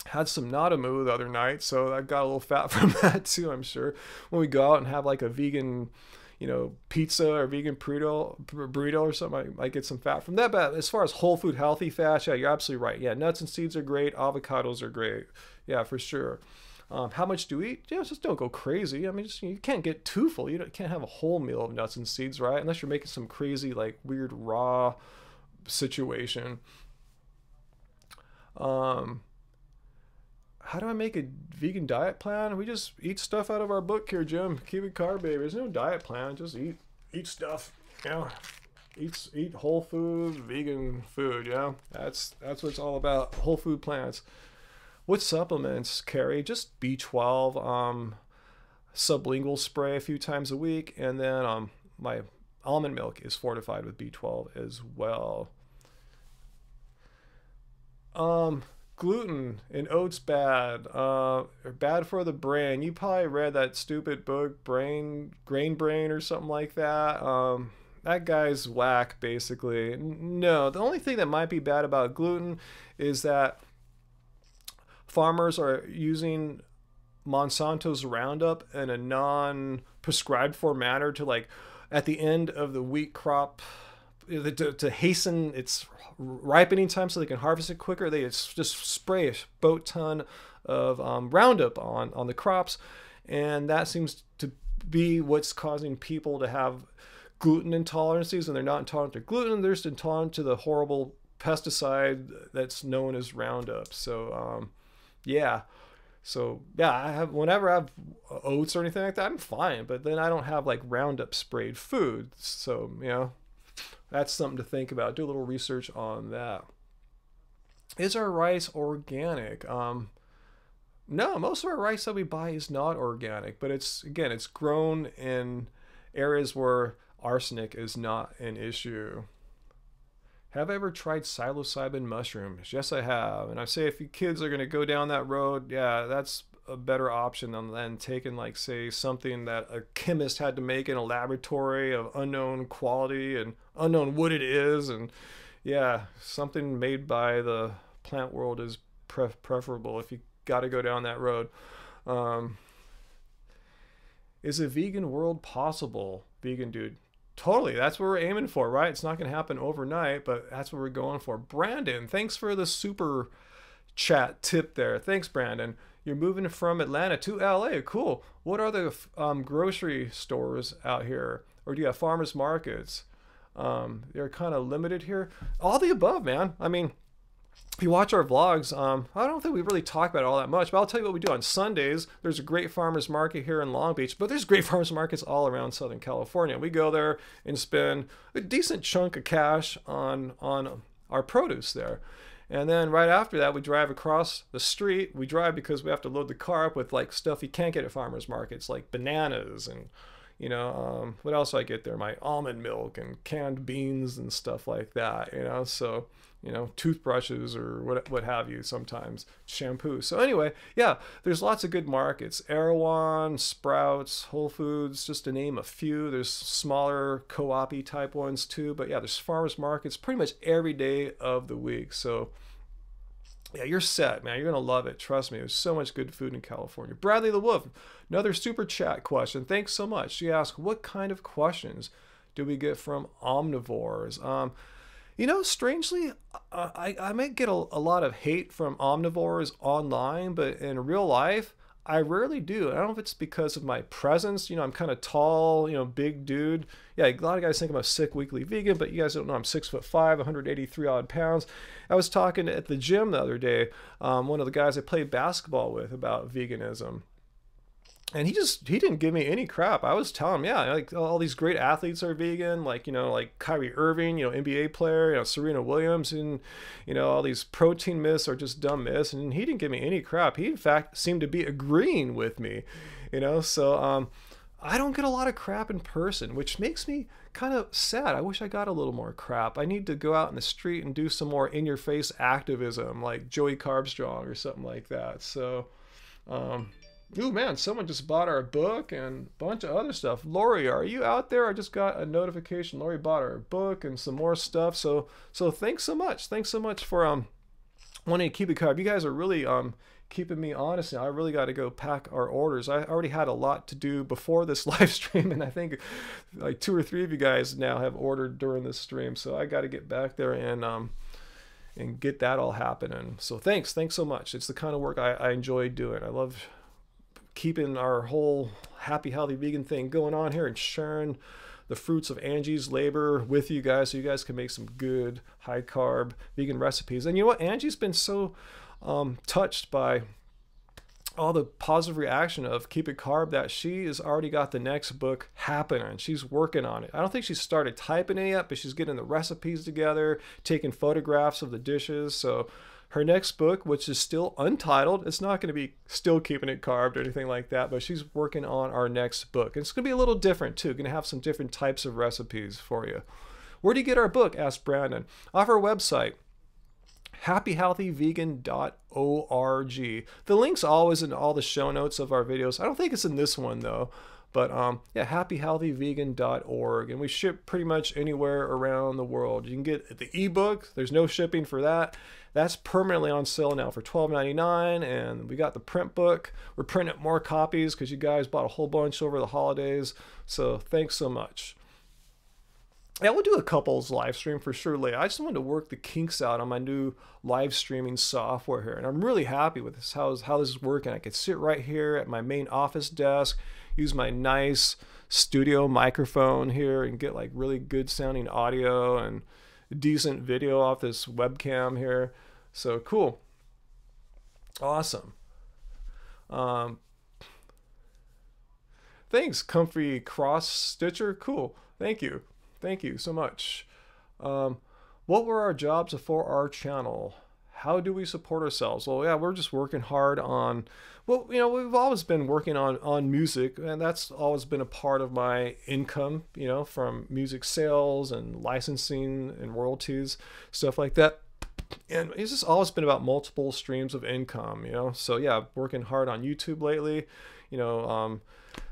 had some Nadamu the other night, so I got a little fat from that too, I'm sure. When we go out and have like a vegan, you know, pizza or vegan burrito or something, I might get some fat from that. But as far as whole food healthy fats, yeah, you're absolutely right. Yeah, nuts and seeds are great. Avocados are great. Yeah, for sure. How much do you eat? Yeah, just don't go crazy. I mean, just, you can't get too full. You can't have a whole meal of nuts and seeds, right? Unless you're making some crazy, like, weird raw situation. Um, how do I make a vegan diet plan? We just eat stuff out of our book here, Jim. Keep it carb, baby. There's no diet plan. Just eat stuff. You know, eat whole food, vegan food. You know, that's what it's all about. Whole food plants. What supplements, Carrie? Just B12, sublingual spray a few times a week, and then my almond milk is fortified with B12 as well. Gluten in oats bad, bad for the brain. You probably read that stupid book, Grain Brain or something like that. That guy's whack, basically. No, the only thing that might be bad about gluten is that farmers are using Monsanto's Roundup in a non-prescribed for manner to, like, at the end of the wheat crop, to hasten its ripening time so they can harvest it quicker. They just spray a boat ton of Roundup on the crops, and that seems to be what's causing people to have gluten intolerances. And they're not intolerant to gluten, they're just intolerant to the horrible pesticide that's known as Roundup. So yeah. So yeah, I have, whenever I have oats or anything like that, I'm fine. But then I don't have like Roundup sprayed food. So, you know, that's something to think about. Do a little research on that. Is our rice organic? No, most of our rice that we buy is not organic, but it's grown in areas where arsenic is not an issue. Have I ever tried psilocybin mushrooms? Yes, I have. And I say if you kids are going to go down that road, yeah, that's a better option than taking, like, say, something that a chemist had to make in a laboratory of unknown quality and unknown what it is. And yeah, something made by the plant world is preferable if you got to go down that road. Is a vegan world possible? Vegan dude. Totally. That's what we're aiming for, right? It's not going to happen overnight, but that's what we're going for. Brandon, thanks for the super chat tip there. Thanks, Brandon. You're moving from Atlanta to LA. Cool. What are the grocery stores out here? Or do you have farmers markets? They're kind of limited here. All the above, man. I mean, if you watch our vlogs, I don't think we really talk about it all that much, but I'll tell you what we do on Sundays. There's a great farmers market here in Long Beach, but there's great farmers markets all around Southern California. We go there and spend a decent chunk of cash on our produce there. And then right after that, we drive across the street. We drive because we have to load the car up with, like, stuff you can't get at farmers markets, like bananas and, you know, what else do I get there? My almond milk and canned beans and stuff like that, you know, so, you know, toothbrushes or what have you, sometimes shampoo. So anyway, yeah, there's lots of good markets. Erewhon, Sprouts, Whole Foods, just to name a few. There's smaller co-op-y type ones too, but yeah, there's farmers markets pretty much every day of the week. So yeah, you're set, man. You're going to love it. Trust me. There's so much good food in California. Bradley the Wolf, another super chat question. Thanks so much. She asked, what kind of questions do we get from omnivores? You know, strangely, I might get a lot of hate from omnivores online, but in real life, I rarely do. I don't know if it's because of my presence. You know, I'm kind of tall, you know, big dude. Yeah, a lot of guys think I'm a sick weekly vegan, but you guys don't know I'm 6'5", 183 odd pounds. I was talking at the gym the other day, one of the guys I played basketball with, about veganism. And he didn't give me any crap. I was telling him, yeah, like, all these great athletes are vegan, like, you know, like Kyrie Irving, you know, NBA player, you know, Serena Williams, and, you know, all these protein myths are just dumb myths. And he didn't give me any crap. He, in fact, seemed to be agreeing with me, you know. So I don't get a lot of crap in person, which makes me kind of sad. I wish I got a little more crap. I need to go out in the street and do some more in-your-face activism, like Joey Carbstrong or something like that. So, ooh, man, someone just bought our book and a bunch of other stuff. Lori, are you out there? I just got a notification. Lori bought our book and some more stuff. So thanks so much. Thanks so much for wanting to keep it carb. You guys are really keeping me honest now. I really got to go pack our orders. I already had a lot to do before this live stream, and I think like 2 or 3 of you guys now have ordered during this stream. So I got to get back there and get that all happening. So thanks so much. It's the kind of work I enjoy doing. I love keeping our whole happy, healthy vegan thing going on here and sharing the fruits of Angie's labor with you guys so you guys can make some good high carb vegan recipes. And you know what? Angie's been so touched by all the positive reaction of Keep It Carb that she has already got the next book happening. She's working on it. I don't think she's started typing it yet, but she's getting the recipes together, taking photographs of the dishes. So her next book, which is still untitled, it's not going to be Still Keeping It Carb or anything like that, but she's working on our next book. And it's going to be a little different too. Going to have some different types of recipes for you. Where do you get our book? Asked Brandon. Off our website, happyhealthyvegan.org. The link's always in all the show notes of our videos. I don't think it's in this one though. But yeah, happyhealthyvegan.org. And we ship pretty much anywhere around the world. You can get the ebook. There's no shipping for that. That's permanently on sale now for $12.99. And we got the print book. We're printing more copies because you guys bought a whole bunch over the holidays. So thanks so much. Yeah, we'll do a couples live stream for sure later. I just wanted to work the kinks out on my new live streaming software here. And I'm really happy with this, how this is working. I could sit right here at my main office desk, use my nice studio microphone here and get like really good sounding audio and decent video off this webcam here. So cool. Awesome. Thanks, Comfy Cross Stitcher. Cool. Thank you. Thank you so much. What were our jobs before our channel? How do we support ourselves? Well, yeah, we're just working hard on, well, you know, we've always been working on music, and that's always been a part of my income, you know, from music sales and licensing and royalties, stuff like that. And it's just always been about multiple streams of income, you know. So yeah, working hard on YouTube lately, you know.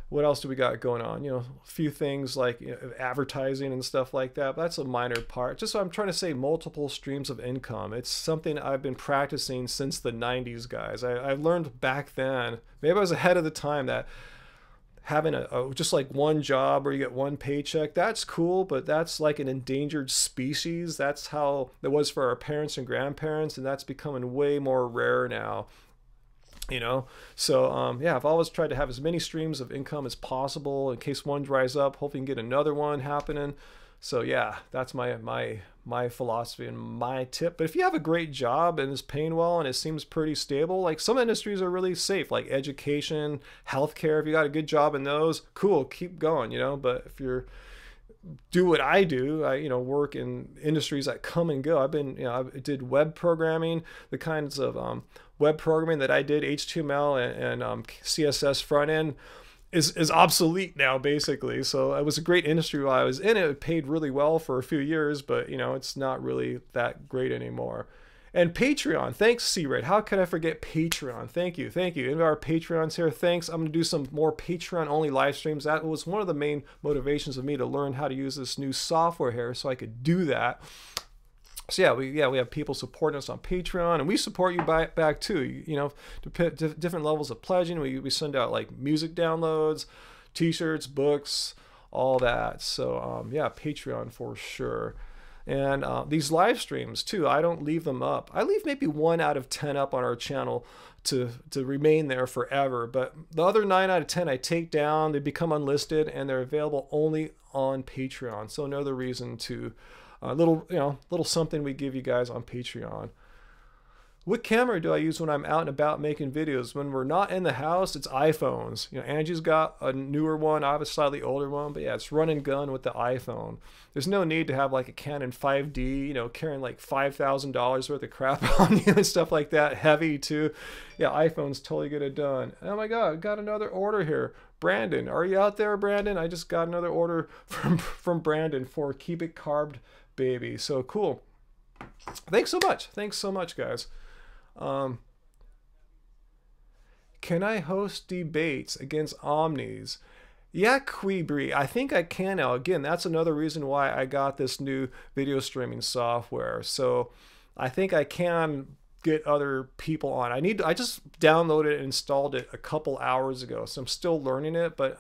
What else do we got going on? You know, a few things like, you know, advertising and stuff like that. But that's a minor part. Just so I'm trying to say multiple streams of income. It's something I've been practicing since the 90s, guys. I learned back then, maybe I was ahead of the time, that having just like one job where you get one paycheck, that's cool, but that's like an endangered species. That's how it was for our parents and grandparents, and that's becoming way more rare now. You know, so yeah, I've always tried to have as many streams of income as possible in case one dries up. Hopefully, you can get another one happening. So yeah, that's my philosophy and my tip. But if you have a great job and it's paying well and it seems pretty stable, like some industries are really safe, like education, healthcare. If you got a good job in those, cool, keep going. You know, but if you're do what I do, I, you know, work in industries that come and go. I've been, you know, I did web programming, the kinds of web programming that I did, HTML and CSS front end is obsolete now, basically. So it was a great industry while I was in it. It paid really well for a few years, but you know, it's not really that great anymore. And Patreon, thanks, C-Red. How could I forget Patreon? Thank you, thank you. And our Patreons here, thanks. I'm gonna do some more Patreon-only live streams. That was one of the main motivations of me to learn how to use this new software here, so I could do that. So yeah, we have people supporting us on Patreon, and we support you back too. You know, different levels of pledging. We send out like music downloads, T-shirts, books, all that. So yeah, Patreon for sure. And these live streams too, I don't leave them up. I leave maybe 1 out of 10 up on our channel to remain there forever. But the other 9 out of 10 I take down, they become unlisted, and they're available only on Patreon. So another reason to, little something we give you guys on Patreon. What camera do I use when I'm out and about making videos? When we're not in the house, it's iPhones. You know, Angie's got a newer one, I have a slightly older one, but yeah, it's run and gun with the iPhone. There's no need to have like a Canon 5D, you know, carrying like $5,000 worth of crap on you and stuff like that, heavy too. Yeah, iPhone's totally get it done. Oh my God, got another order here. Brandon, are you out there, Brandon? I just got another order from Brandon for Keep It Carb Baby. So cool. Thanks so much. Thanks so much, guys. Can I host debates against Omnis? Yeah, Queebri, I think I can now. Again, that's another reason why I got this new video streaming software. So I think I can get other people on. I just downloaded and installed it a couple hours ago, so I'm still learning it, but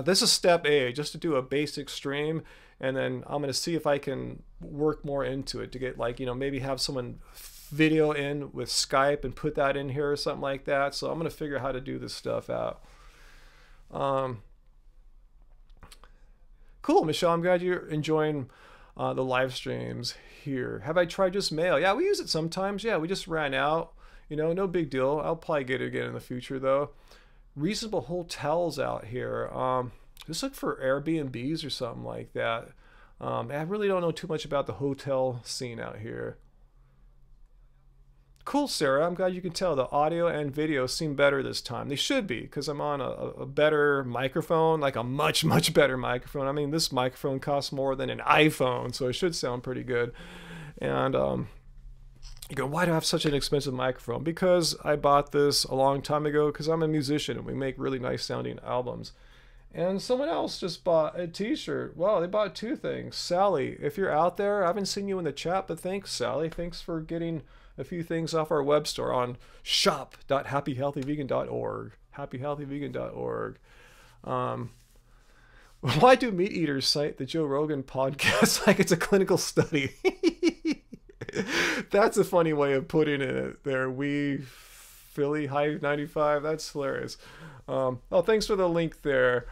this is step A, just to do a basic stream, and then I'm going to see if I can work more into it to get, like, you know, maybe have someone video in with Skype and put that in here or something like that. So I'm going to figure out how to do this stuff out. Um, cool, Michelle. I'm glad you're enjoying the live streams here. Have I tried just mail? Yeah, we use it sometimes. Yeah, we just ran out. You know, no big deal. I'll probably get it again in the future though. Reasonable hotels out here. Just look for Airbnbs or something like that. I really don't know too much about the hotel scene out here. Cool, Sarah. I'm glad you can tell the audio and video seem better this time. They should be because I'm on a better microphone, like a much, much better microphone. I mean, this microphone costs more than an iPhone, so it should sound pretty good. And you go, why do I have such an expensive microphone? Because I bought this a long time ago because I'm a musician and we make really nice sounding albums. And someone else just bought a t-shirt. Wow, they bought two things. Sally, if you're out there, I haven't seen you in the chat, but thanks, Sally. Thanks for getting a few things off our web store on shop.happyhealthyvegan.org. Happyhealthyvegan.org. Why do meat eaters cite the Joe Rogan podcast like it's a clinical study? That's a funny way of putting it there. We Philly Hive 95. That's hilarious. Oh, thanks for the link there.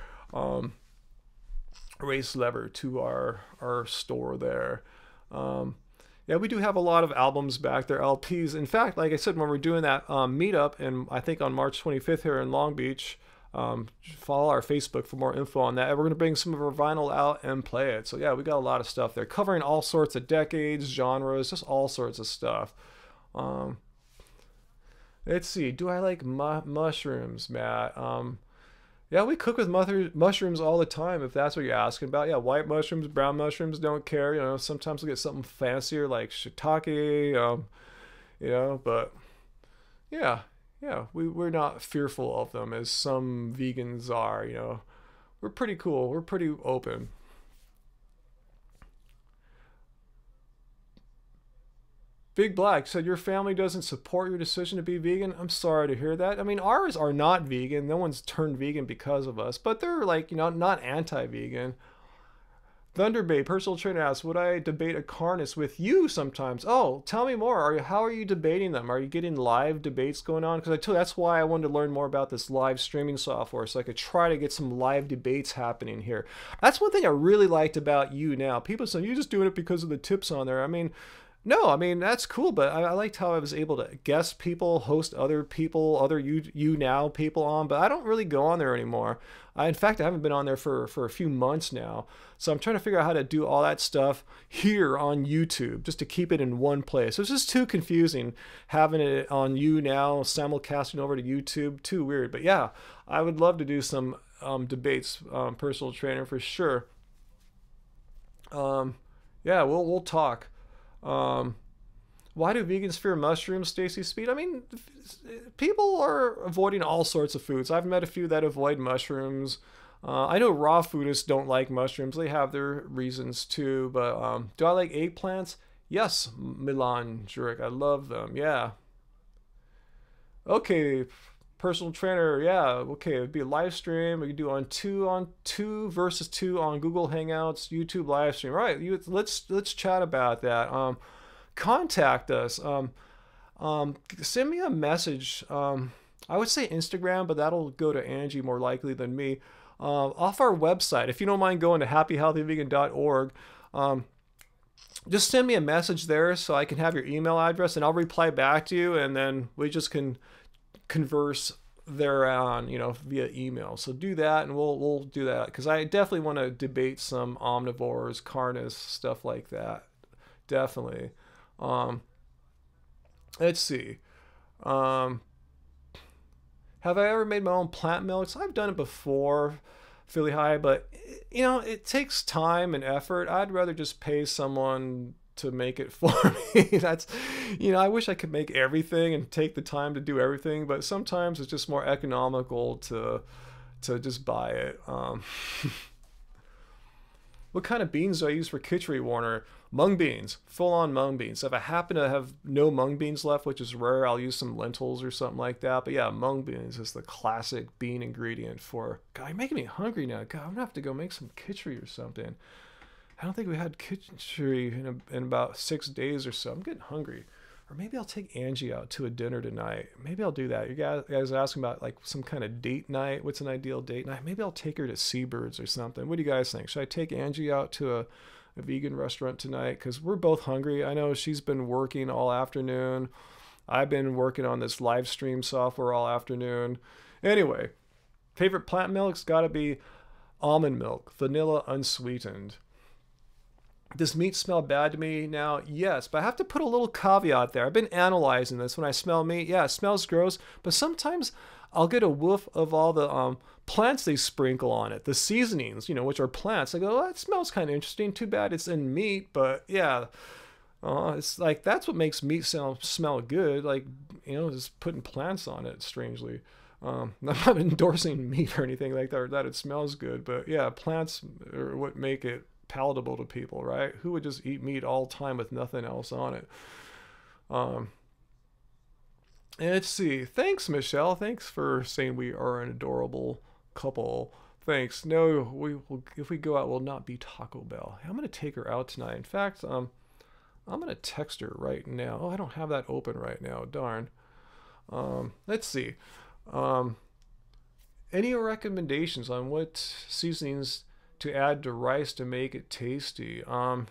Race lever to our store there. Yeah, we do have a lot of albums back there, LPs. In fact, like I said, when we're doing that meetup, and I think on March 25th here in Long Beach, follow our Facebook for more info on that. And we're going to bring some of our vinyl out and play it. So yeah, we got a lot of stuff there, covering all sorts of decades, genres, just all sorts of stuff. Let's see. Do I like mushrooms, Matt? Yeah, we cook with mushrooms all the time, if that's what you're asking about. Yeah, white mushrooms, brown mushrooms, don't care. You know, sometimes we'll get something fancier like shiitake, you know, but yeah, we're not fearful of them as some vegans are, you know. We're pretty cool. We're pretty open. Big Black said your family doesn't support your decision to be vegan. I'm sorry to hear that. I mean, ours are not vegan. No one's turned vegan because of us, but they're like, you know, not anti-vegan. Thunderbait, personal trainer asks, would I debate a carnist with you sometimes? Oh, tell me more. How are you debating them? Are you getting live debates going on? Because I told you that's why I wanted to learn more about this live streaming software, so I could try to get some live debates happening here. That's one thing I really liked about you now. People say, you're just doing it because of the tips on there. I mean, no, I mean, that's cool, but I liked how I was able to guest people, host other people, other you now people on, but I don't really go on there anymore. In fact, I haven't been on there for a few months now. So I'm trying to figure out how to do all that stuff here on YouTube, just to keep it in one place. It's just too confusing having it on you now, simulcasting over to YouTube, too weird. But yeah, I would love to do some debates, personal trainer for sure. Yeah, we'll talk. Why do vegans fear mushrooms, Stacy Speed? I mean, people are avoiding all sorts of foods. I've met a few that avoid mushrooms. I know raw foodists don't like mushrooms. They have their reasons too. But do I like eggplants? Yes, Milan Jurek. I love them. Yeah. Okay, personal trainer. Yeah. Okay, it'd be a live stream. We could do on two versus two on Google Hangouts, YouTube live stream. All right. Let's chat about that. Contact us. Send me a message. I would say Instagram, but that'll go to Angie more likely than me. Off our website, if you don't mind going to happyhealthyvegan.org, just send me a message there so I can have your email address and I'll reply back to you, and then we just can converse there on, you know, via email. So do that, and we'll do that, because I definitely want to debate some omnivores, carnists, stuff like that. Definitely. Let's see. Have I ever made my own plant milks? I've done it before, Philly High, but you know, it takes time and effort. I'd rather just pay someone to make it for me. That's, you know, I wish I could make everything and take the time to do everything, but sometimes it's just more economical to just buy it. What kind of beans do I use for Kitchery, Warner? Mung beans, full-on mung beans. If I happen to have no mung beans left, which is rare, I'll use some lentils or something like that. But yeah, mung beans is the classic bean ingredient for... God, you're making me hungry now. God, I'm going to have to go make some Kitchery or something. I don't think we had Kitchery in about 6 days or so. I'm getting hungry. or maybe I'll take Angie out to a dinner tonight. Maybe I'll do that. You guys are asking about like some kind of date night. What's an ideal date night? Maybe I'll take her to Seabirds or something. What do you guys think? Should I take Angie out to a vegan restaurant tonight? Because we're both hungry. I know she's been working all afternoon. I've been working on this live stream software all afternoon. Anyway, favorite plant milk's got to be almond milk, vanilla unsweetened. Does meat smell bad to me now? Yes, but I have to put a little caveat there. I've been analyzing this. When I smell meat, yeah, it smells gross, but sometimes I'll get a whiff of all the plants they sprinkle on it, the seasonings, which are plants. I go, oh, that smells kind of interesting. Too bad it's in meat, but yeah, it's like that's what makes meat smell good. Like, just putting plants on it, strangely. I'm not endorsing meat or anything like that, or that it smells good, but yeah, plants are what make it palatable to people, right? Who would just eat meat all the time with nothing else on it? And let's see. Thanks, Michelle. Thanks for saying we are an adorable couple. Thanks. No, if we go out, we'll not be Taco Bell. I'm gonna take her out tonight. In fact, I'm gonna text her right now. Oh, I don't have that open right now. Darn. Let's see. Any recommendations on what seasonings to add to rice to make it tasty? Angie's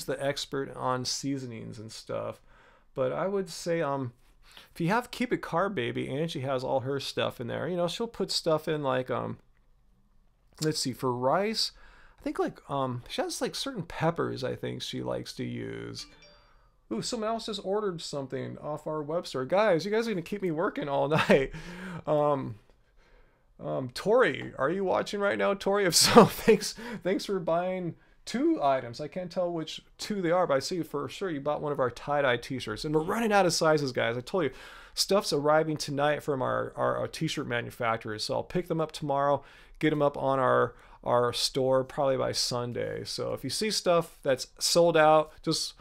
the expert on seasonings and stuff, but I would say if you have Keep It Carb Baby, Angie has all her stuff in there. She'll put stuff in like let's see, for rice, I think like she has like certain peppers I think she likes to use. Ooh, someone else just ordered something off our web store. Guys, you guys are gonna keep me working all night. Tori, are you watching right now, Tori? If so, thanks for buying 2 items. I can't tell which 2 they are, but I see for sure you bought one of our tie-dye t-shirts. And we're running out of sizes, guys. I told you, stuff's arriving tonight from our t-shirt manufacturers. So I'll pick them up tomorrow, get them up on our store probably by Sunday. So if you see stuff that's sold out, just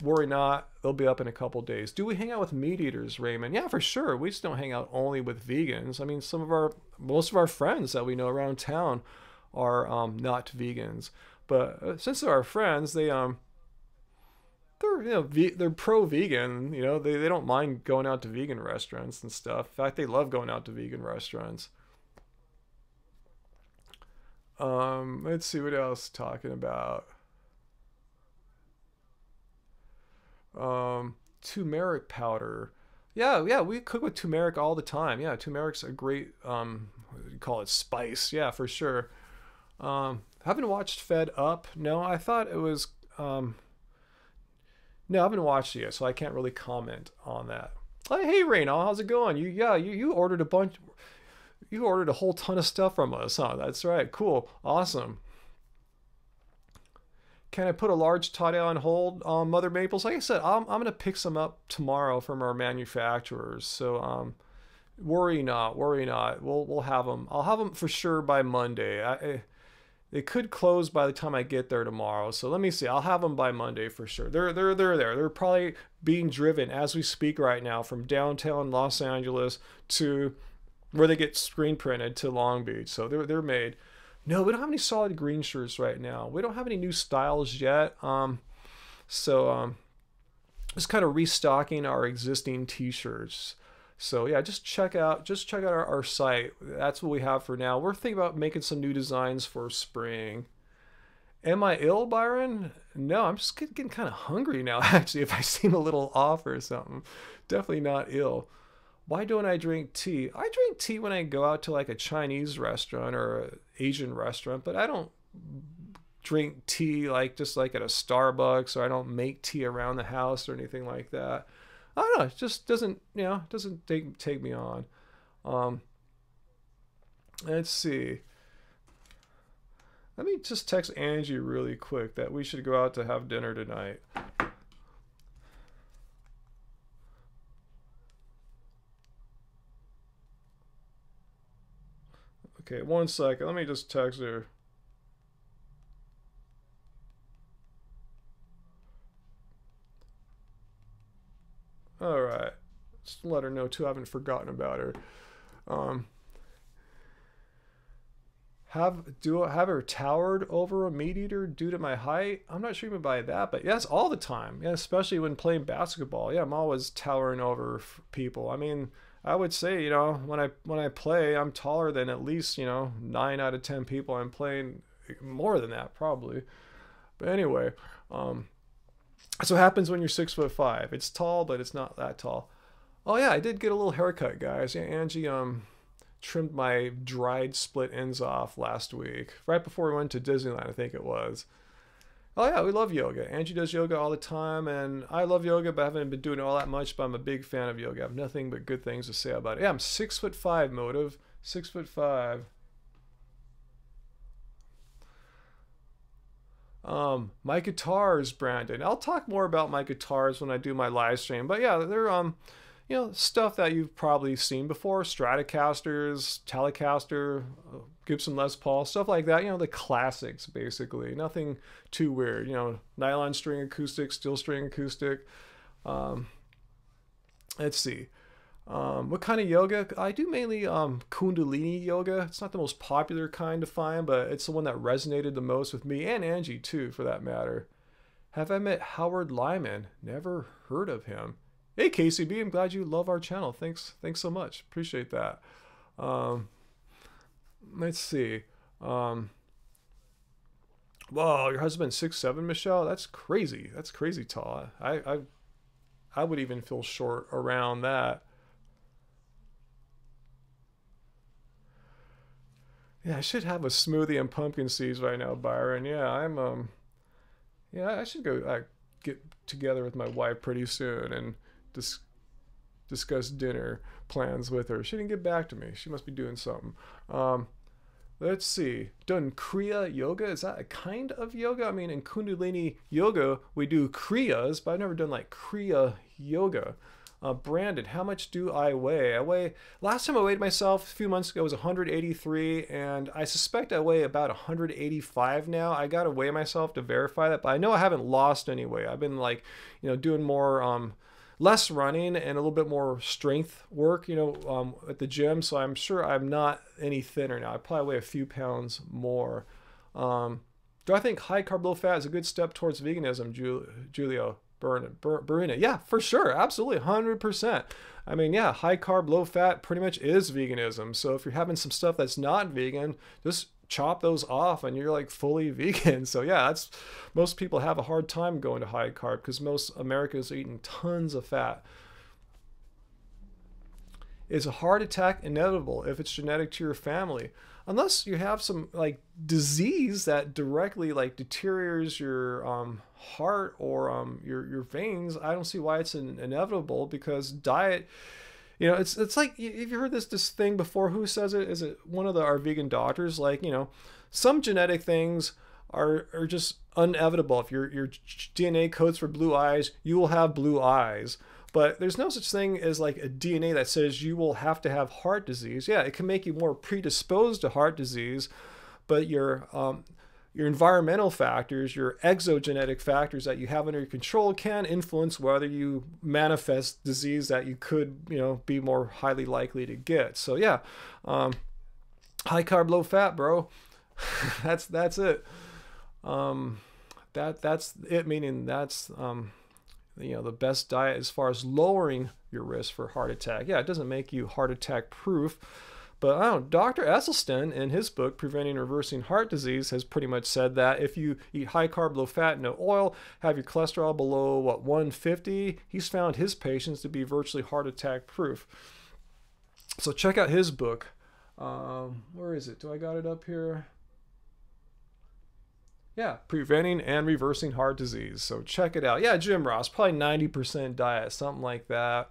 worry not, they'll be up in a couple days. Do we hang out with meat eaters, Raymond? Yeah, for sure. We just don't hang out only with vegans. I mean, most of our friends that we know around town are not vegans, but since they're our friends, they're pro-vegan. They don't mind going out to vegan restaurants and stuff. In fact, they love going out to vegan restaurants. Let's see what else talking about. Turmeric powder. Yeah, we cook with turmeric all the time. Yeah, turmeric's a great you call it spice. Yeah, for sure. Haven't watched Fed Up. No, I thought it was no, I haven't watched it yet, so I can't really comment on that. Hey Raynal, how's it going? You ordered a bunch. You ordered a whole ton of stuff from us, huh? That's right. Cool. Awesome. Can I put a large tie on hold on Mother Maples? Like I said, I'm going to pick some up tomorrow from our manufacturers. So worry not. We'll have them. I'll have them for sure by Monday. They could close by the time I get there tomorrow. So let me see. I'll have them by Monday for sure. They're there. They're probably being driven as we speak right now from downtown Los Angeles to where they get screen printed to Long Beach. So they're made. No, we don't have any solid green shirts right now. We don't have any new styles yet. Just kind of restocking our existing t-shirts. So yeah, just check out our site. That's what we have for now. We're thinking about making some new designs for spring. Am I ill, Byron? No, I'm just getting kind of hungry now, actually, if I seem a little off or something. Definitely not ill. Why don't I drink tea? I drink tea when I go out to like a Chinese restaurant or an Asian restaurant, but I don't drink tea just like at a Starbucks, or I don't make tea around the house or anything like that. I don't know. It just doesn't take me on. Let's see. Let me just text Angie really quick that we should go out to have dinner tonight. Okay, 1 second. Let me just text her. All right. Just let her know too. I haven't forgotten about her. have her towered over a meat eater due to my height? I'm not sure even by that, but yes, all the time. Yeah, especially when playing basketball. Yeah, I'm always towering over people. I mean, I would say, you know, when I play, I'm taller than at least, you know, 9 out of 10 people I'm playing, more than that probably. But anyway, that's what happens when you're 6'5". It's tall, but it's not that tall. Oh yeah, I did get a little haircut, guys. Yeah, Angie trimmed my dried split ends off last week, right before we went to Disneyland, I think it was. Oh yeah, we love yoga. Angie does yoga all the time, and I love yoga, but I haven't been doing it all that much. But I'm a big fan of yoga. I have nothing but good things to say about it. Yeah, I'm 6'5", Motive, 6'5". My guitars, Brandon. I'll talk more about my guitars when I do my live stream. But yeah, they're you know, stuff that you've probably seen before: Stratocasters, Telecaster, Gibson Les Paul, stuff like that. You know, the classics basically. Nothing too weird. You know, nylon string acoustic, steel string acoustic. Let's see. What kind of yoga? I do mainly Kundalini yoga. It's not the most popular kind to find, but it's the one that resonated the most with me and Angie too, for that matter. Have I met Howard Lyman? Never heard of him. Hey KCB, I'm glad you love our channel. Thanks so much. Appreciate that. Let's see. Whoa, your husband's 6'7", Michelle? That's crazy. That's crazy tall. I would even feel short around that. Yeah, I should have a smoothie and pumpkin seeds right now, Byron. Yeah, yeah, I should go get together with my wife pretty soon and discuss dinner plans with her. She didn't get back to me. She must be doing something. Let's see. Done Kriya yoga. Is that a kind of yoga? I mean, in Kundalini yoga, we do Kriyas, but I've never done like Kriya yoga. Brandon, how much do I weigh? Last time I weighed myself a few months ago was 183, and I suspect I weigh about 185 now. I gotta weigh myself to verify that, but I know I haven't lost any weight. I've been like, you know, doing more, less running and a little bit more strength work, you know, at the gym. So I'm sure I'm not any thinner now. I probably weigh a few pounds more. Do I think high carb, low fat is a good step towards veganism, Julio? Burina. Yeah, for sure. Absolutely. 100%. I mean, yeah, high carb, low fat pretty much is veganism. So if you're having some stuff that's not vegan, just chop those off and you're like fully vegan. So yeah, most people have a hard time going to high carb because most Americans are eating tons of fat. Is a heart attack inevitable if it's genetic to your family? Unless you have some like disease that directly like deteriorates your heart or your veins, I don't see why it's inevitable, because diet, you know, it's like, have you heard this thing before? Who says it? Is it one of our vegan doctors? Like, you know, some genetic things are just inevitable. If your DNA codes for blue eyes, you will have blue eyes. But there's no such thing as like a DNA that says you will have to have heart disease. Yeah, it can make you more predisposed to heart disease, but your environmental factors, your exogenetic factors that you have under your control can influence whether you manifest disease that you could, you know, be more highly likely to get. So yeah, high carb, low fat, bro. that's it. That's it. Meaning that's you know, the best diet as far as lowering your risk for heart attack. Yeah, it doesn't make you heart attack proof, but I don't know, Dr. Esselstyn in his book Preventing and Reversing Heart Disease has pretty much said that if you eat high carb, low fat, no oil, have your cholesterol below 150, he's found his patients to be virtually heart attack proof. So check out his book. Where is it? Do I got it up here? Yeah, Preventing and Reversing Heart Disease. So check it out. Yeah, Jim Ross, probably 90% diet, something like that.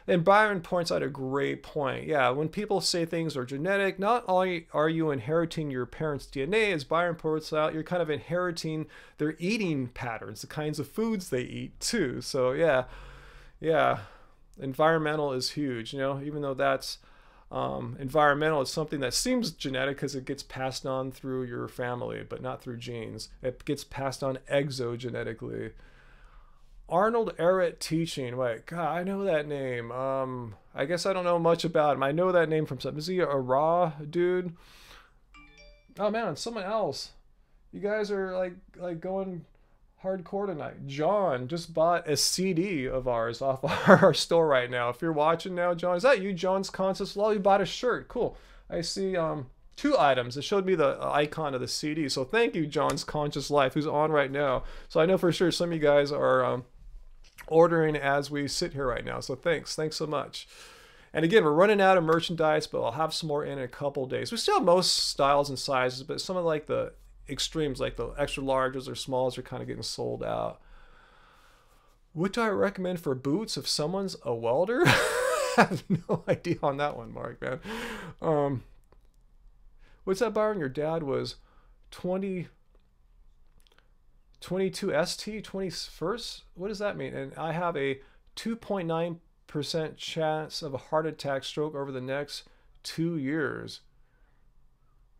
And Byron points out a great point. Yeah, when people say things are genetic, not only are you inheriting your parents' DNA, as Byron points out, you're kind of inheriting their eating patterns, the kinds of foods they eat too. So yeah, environmental is huge. You know, even though that's environmental is something that seems genetic because it gets passed on through your family, but not through genes. It gets passed on exogenetically. Arnold Ehret teaching. Wait, God, I know that name. I guess I don't know much about him. I know that name from something. Is he a raw dude? Oh man, someone else. You guys are like going hardcore tonight. John just bought a CD of ours off our store right now. If you're watching now, John, is that you, John's Conscious Law? You bought a shirt. Cool. I see two items. It showed me the icon of the CD. So thank you, John's Conscious Life, who's on right now. So I know for sure some of you guys are ordering as we sit here right now. So thanks so much. And again, we're running out of merchandise, but I'll have some more in a couple days. We still have most styles and sizes, but some of like the extremes, like the extra larges or smalls, are kind of getting sold out. What do I recommend for boots if someone's a welder? I have no idea on that one, Mark, man. What's that, Byron? Your dad was 22 ST, 21st? What does that mean? And I have a 2.9% chance of a heart attack stroke over the next 2 years.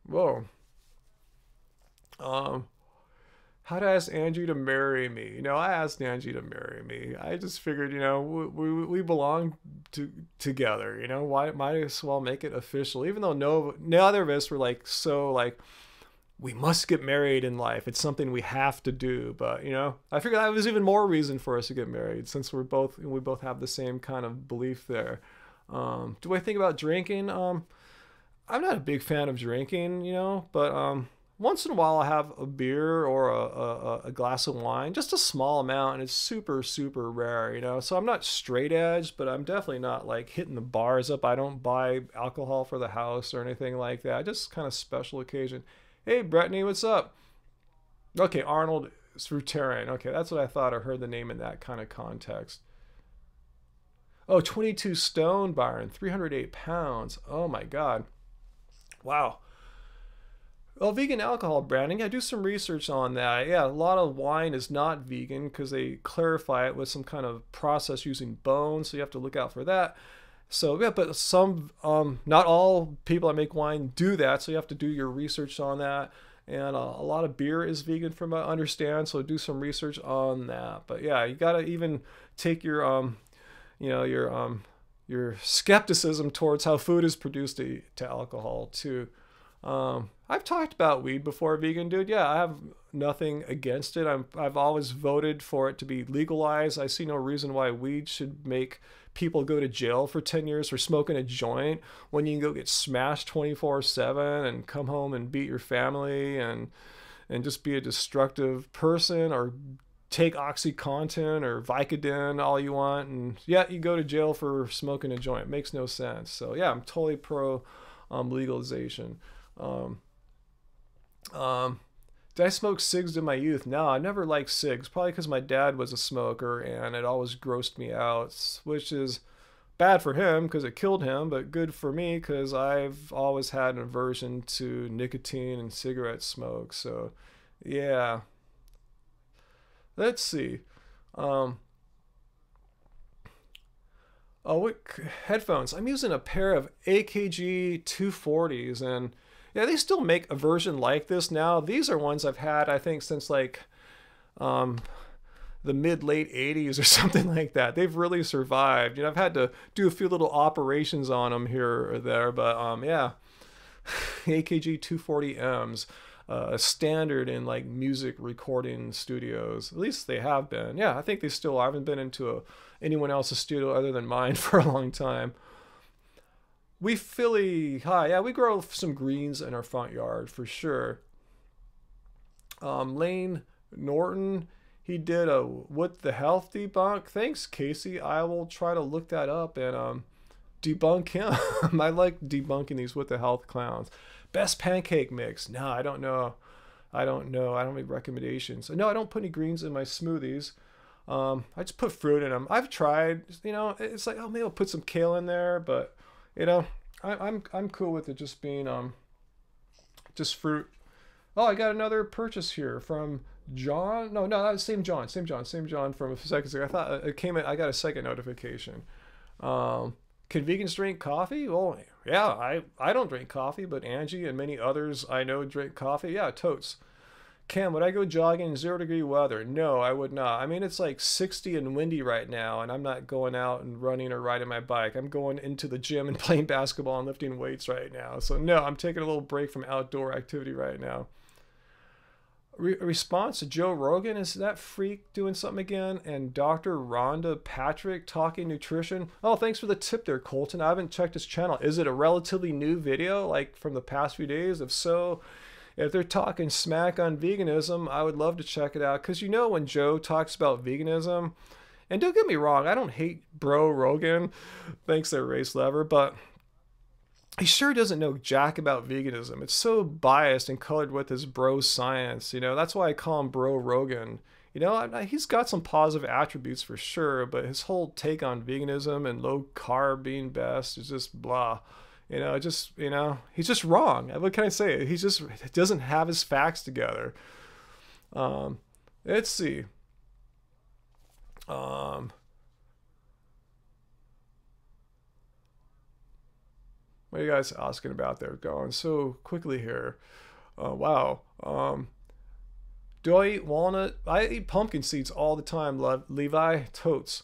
Whoa. How to ask Angie to marry me? You know, I asked Angie to marry me. I just figured, you know, we belong together. You know, why might as well make it official? Even though neither of us were like so like we must get married in life. It's something we have to do. But you know, I figured that was even more reason for us to get married since we both have the same kind of belief there. Do I think about drinking? I'm not a big fan of drinking, you know, but once in a while I have a beer or a glass of wine, just a small amount, and it's super, super rare, you know. So I'm not straight edge, but I'm definitely not like hitting the bars up. I don't buy alcohol for the house or anything like that. Just kind of special occasion. Hey, Brittany, what's up? Okay, Arnold Fruitarian. Okay, that's what I thought. I heard the name in that kind of context. Oh, 22 stone, Byron, 308 pounds. Oh my God. Wow. Well, vegan alcohol branding, I do some research on that. Yeah, a lot of wine is not vegan because they clarify it with some kind of process using bones, so you have to look out for that. So yeah, but some, not all people that make wine do that, so you have to do your research on that. And a lot of beer is vegan from what I understand, so do some research on that. But yeah, you gotta even take your, you know, your skepticism towards how food is produced to alcohol too. I've talked about weed before, vegan dude. Yeah, I have nothing against it. I've always voted for it to be legalized. I see no reason why weed should make people go to jail for 10 years for smoking a joint when you can go get smashed 24/7 and come home and beat your family and just be a destructive person, or take OxyContin or Vicodin all you want, and yeah, you go to jail for smoking a joint. It makes no sense. So yeah, I'm totally pro legalization. Did I smoke cigs in my youth? No, I never liked cigs. Probably because my dad was a smoker and it always grossed me out, which is bad for him because it killed him, but good for me because I've always had an aversion to nicotine and cigarette smoke. So, yeah. Let's see. Oh, what headphones? I'm using a pair of AKG 240s, and yeah, they still make a version like this now. These are ones I've had, I think, since like the mid-late 80s or something like that. They've really survived. You know, I've had to do a few little operations on them here or there, but yeah, AKG 240Ms. Standard in like music recording studios. At least they have been. Yeah, I think they still are. I haven't been into anyone else's studio other than mine for a long time. We Philly high. Yeah, we grow some greens in our front yard for sure. Lane Norton, he did a What the Health debunk. Thanks, Casey. I will try to look that up and debunk him. I like debunking these What the Health clowns. Best pancake mix. No, I don't know. I don't make recommendations. No, I don't put any greens in my smoothies. I just put fruit in them. I've tried, you know, it's like, oh, maybe I'll put some kale in there, but you know, I'm cool with it just being just fruit. Oh, I got another purchase here from John. No, that's same John from a second ago. I thought it came in. I got a second notification. Can vegans drink coffee? Well, yeah, I don't drink coffee, but Angie and many others I know drink coffee. Yeah, totes. Cam, would I go jogging in 0-degree weather? No, I would not. I mean, it's like 60 and windy right now, and I'm not going out and running or riding my bike. I'm going into the gym and playing basketball and lifting weights right now. So no, I'm taking a little break from outdoor activity right now. Response to Joe Rogan, is that freak doing something again? And Dr. Rhonda Patrick talking nutrition. Oh, thanks for the tip there, Colton. I haven't checked his channel. Is it a relatively new video, like from the past few days? If so, if they're talking smack on veganism, I would love to check it out. Because you know, when Joe talks about veganism, and don't get me wrong, I don't hate bro Rogan. Thanks there, Race Lever, but he sure doesn't know jack about veganism. It's so biased and colored with his bro science. You know, that's why I call him bro Rogan. You know, he's got some positive attributes for sure, but his whole take on veganism and low carb being best is just blah. You know, just, you know, he's just wrong. What can I say? He just doesn't have his facts together. Let's see. What are you guys asking about there? Going so quickly here. Wow. Do I eat walnut? I eat pumpkin seeds all the time, Levi. Totes.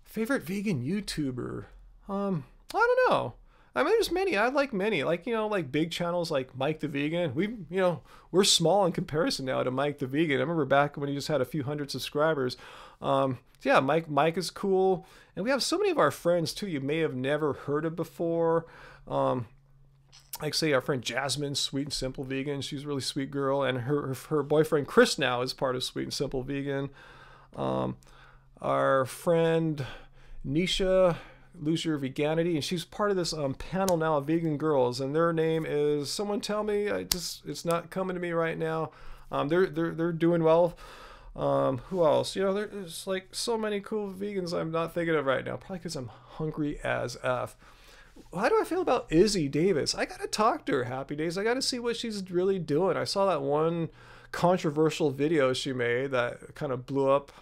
Favorite vegan YouTuber? I don't know. I mean, there's many. I like many. Like, you know, like big channels like Mike the Vegan. We're small in comparison now to Mike the Vegan. I remember back when he just had a few hundred subscribers. Yeah, Mike is cool. And we have so many of our friends too you may have never heard of before. Like say our friend Jasmine, Sweet and Simple Vegan. She's a really sweet girl. And her boyfriend Chris now is part of Sweet and Simple Vegan. Our friend Nisha, Lose Your Veganity, and she's part of this panel now of vegan girls, and their name is, someone tell me, it's not coming to me right now. They're doing well. Who else? You know, there's like so many cool vegans I'm not thinking of right now, probably because I'm hungry as F. How do I feel about Izzy Davis? I gotta talk to her, Happy Days. I gotta see what she's really doing. I saw that one controversial video she made that kind of blew up.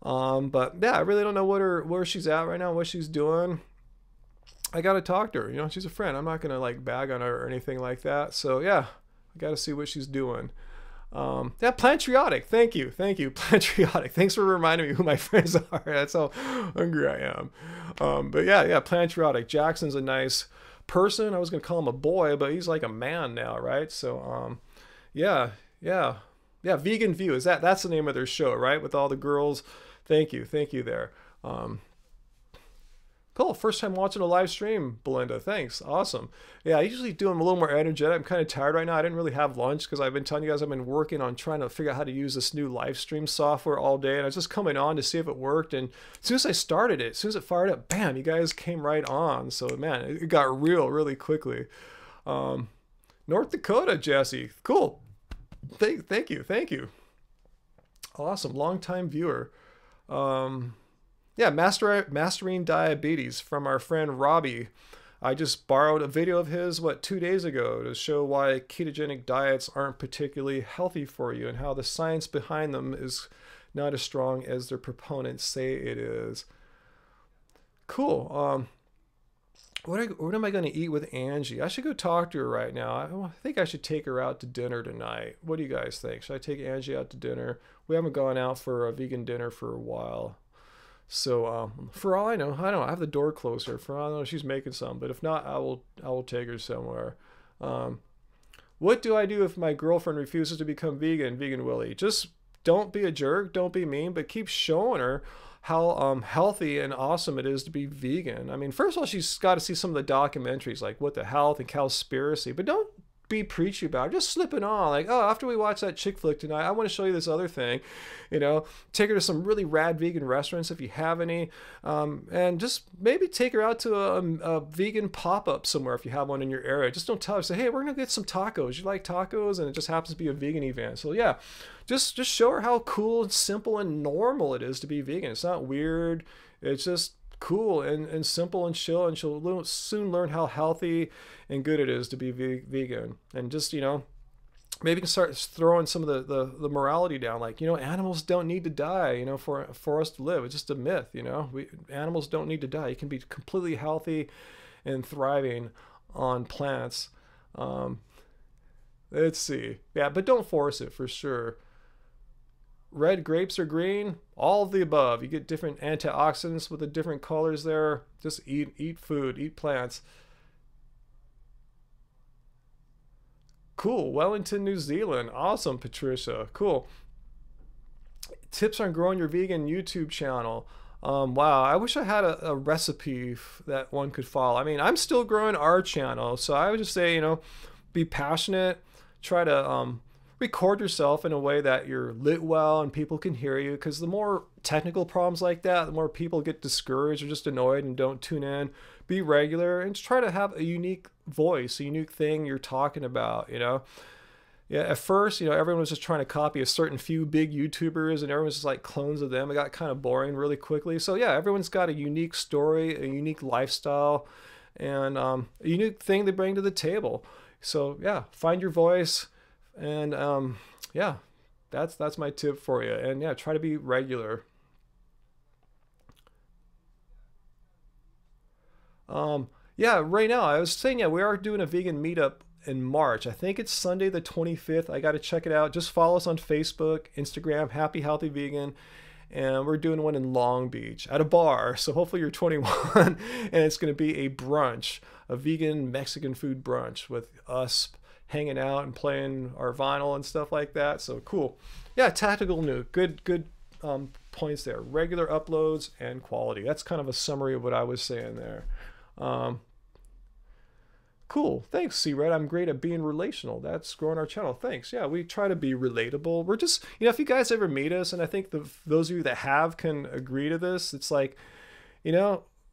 But yeah, I really don't know where she's at right now, what she's doing. I gotta talk to her. You know, she's a friend. I'm not gonna like bag on her or anything like that. So yeah, I gotta see what she's doing. Yeah, Plantriotic. Thank you, Plantriotic. Thanks for reminding me who my friends are. That's how hungry I am. But yeah, Plantriotic. Jackson's a nice person. I was gonna call him a boy, but he's like a man now, right? So yeah. Vegan View, that's the name of their show, right? With all the girls. Thank you there. Cool, first time watching a live stream, Belinda. Thanks, awesome. Yeah, I usually do them a little more energetic. I'm kind of tired right now. I didn't really have lunch because I've been telling you guys I've been working on trying to figure out how to use this new live stream software all day, and I was just coming on to see if it worked. And as soon as I started it, as soon as it fired up, bam, you guys came right on. So man, it got real really quickly. North Dakota, Jesse, cool. Thank you. Awesome, long time viewer. Yeah, mastering diabetes from our friend Robbie. I just borrowed a video of his 2 days ago to show why ketogenic diets aren't particularly healthy for you and how the science behind them is not as strong as their proponents say it is. Cool. What am I going to eat with Angie? I should go talk to her right now. I think I should take her out to dinner tonight. What do you guys think? Should I take Angie out to dinner? We haven't gone out for a vegan dinner for a while. So for all I know, I have the door closer. For all I know, she's making some. But if not, I will take her somewhere. What do I do if my girlfriend refuses to become vegan? Vegan Willie. Just don't be a jerk. Don't be mean. But keep showing her how healthy and awesome it is to be vegan. I mean, first of all, she's got to see some of the documentaries like What the Health and Cowspiracy, but don't be preachy about it. Just slip it on. Like, oh, after we watch that chick flick tonight, I want to show you this other thing. You know, take her to some really rad vegan restaurants if you have any, and just maybe take her out to a vegan pop-up somewhere if you have one in your area. Just don't tell her, say, hey, we're gonna get some tacos. You like tacos? And it just happens to be a vegan event. So yeah, just show her how cool and simple and normal it is to be vegan. It's not weird. It's just cool and simple and chill, and she'll soon learn how healthy and good it is to be vegan. And just, you know, maybe you can start throwing some of the morality down, like, you know, animals don't need to die, you know, for us to live. It's just a myth, you know. Animals don't need to die. You can be completely healthy and thriving on plants. Let's see. Yeah, but don't force it for sure. Red grapes or green, all of the above. You get different antioxidants with the different colors there. Just eat food, eat plants. Cool. Wellington, New Zealand. Awesome, Patricia. Cool. Tips on growing your vegan YouTube channel. Wow, I wish I had a recipe that one could follow. I mean, I'm still growing our channel, so I would just say, be passionate. Try to record yourself in a way that you're lit well and people can hear you. Because the more technical problems like that, the more people get discouraged or just annoyed and don't tune in. Be regular and just try to have a unique voice, a unique thing you're talking about. Yeah, at first, everyone was just trying to copy a certain few big YouTubers and everyone's just like clones of them. It got kind of boring really quickly. So yeah, everyone's got a unique story, a unique lifestyle, and a unique thing they bring to the table. So yeah, find your voice, and yeah, that's my tip for you. And yeah, try to be regular. Yeah, right now I was saying, yeah, we are doing a vegan meetup in March. I think it's Sunday the 25th. I got to check it out. Just follow us on Facebook, Instagram, Happy Healthy Vegan. And we're doing one in Long Beach at a bar. So hopefully you're 21 and it's going to be a brunch, a vegan Mexican food brunch with us hanging out and playing our vinyl and stuff like that. So cool. Yeah, tactical new. Good points there. Regular uploads and quality. That's kind of a summary of what I was saying there. Um, Cool. Thanks, C-Red. I'm great at being relational. That's growing our channel. Thanks. Yeah, we try to be relatable. We're just, if you guys ever meet us, and I think those of you that have can agree to this, it's like,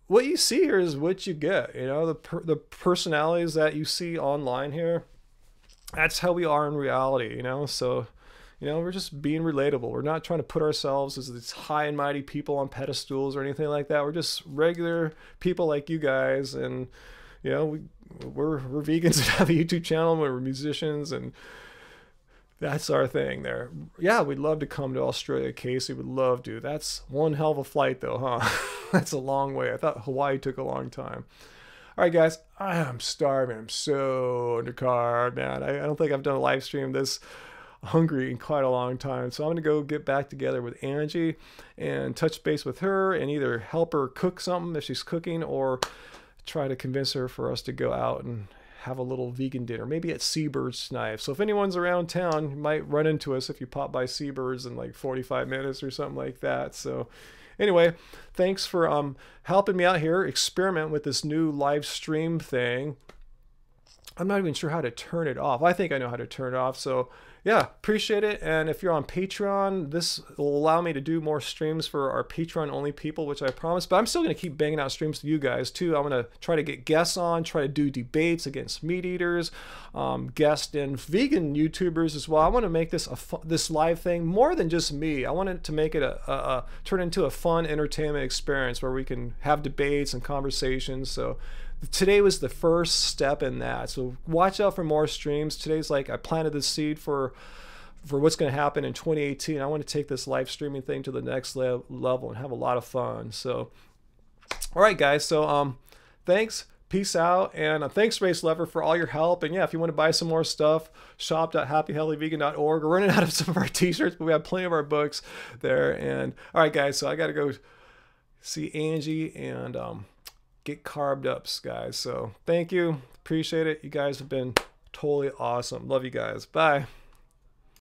what you see here is what you get. The personalities that you see online here, that's how we are in reality, So, we're just being relatable. We're not trying to put ourselves as these high and mighty people on pedestals or anything like that. We're just regular people like you guys, and we're vegans and have a YouTube channel, and we're musicians, and that's our thing there. Yeah, we'd love to come to Australia. Casey would love to. That's one hell of a flight though, huh? That's a long way. I thought Hawaii took a long time. All right, guys, I'm starving. I'm so undercarb, man. I don't think I've done a live stream this hungry in quite a long time. So I'm going to go get back together with Angie and touch base with her and either help her cook something if she's cooking, or try to convince her for us to go out and have a little vegan dinner, maybe at Seabird's Knife. So if anyone's around town, you might run into us if you pop by Seabird's in like 45 minutes or something like that. So anyway, thanks for helping me out here experiment with this new live stream thing. I'm not even sure how to turn it off. I think I know how to turn it off. So yeah, appreciate it. And if you're on Patreon, this will allow me to do more streams for our Patreon only people, which I promise. But I'm still going to keep banging out streams to you guys too. I'm going to try to get guests on, try to do debates against meat eaters, guests and vegan YouTubers as well. I want to make this this live thing more than just me. I want it to make it turn into a fun entertainment experience where we can have debates and conversations. So today was the first step in that. So watch out for more streams. Today's like I planted the seed for what's going to happen in 2018. I want to take this live streaming thing to the next level and have a lot of fun. So all right, guys. So thanks. Peace out. And thanks, Race Lover, for all your help. And yeah, if you want to buy some more stuff, shop.happyhealthyvegan.org. We're running out of some of our t-shirts, but we have plenty of our books there. And all right, guys. So I got to go see Angie and get carved up, guys. So thank you. Appreciate it. You guys have been totally awesome. Love you guys. Bye.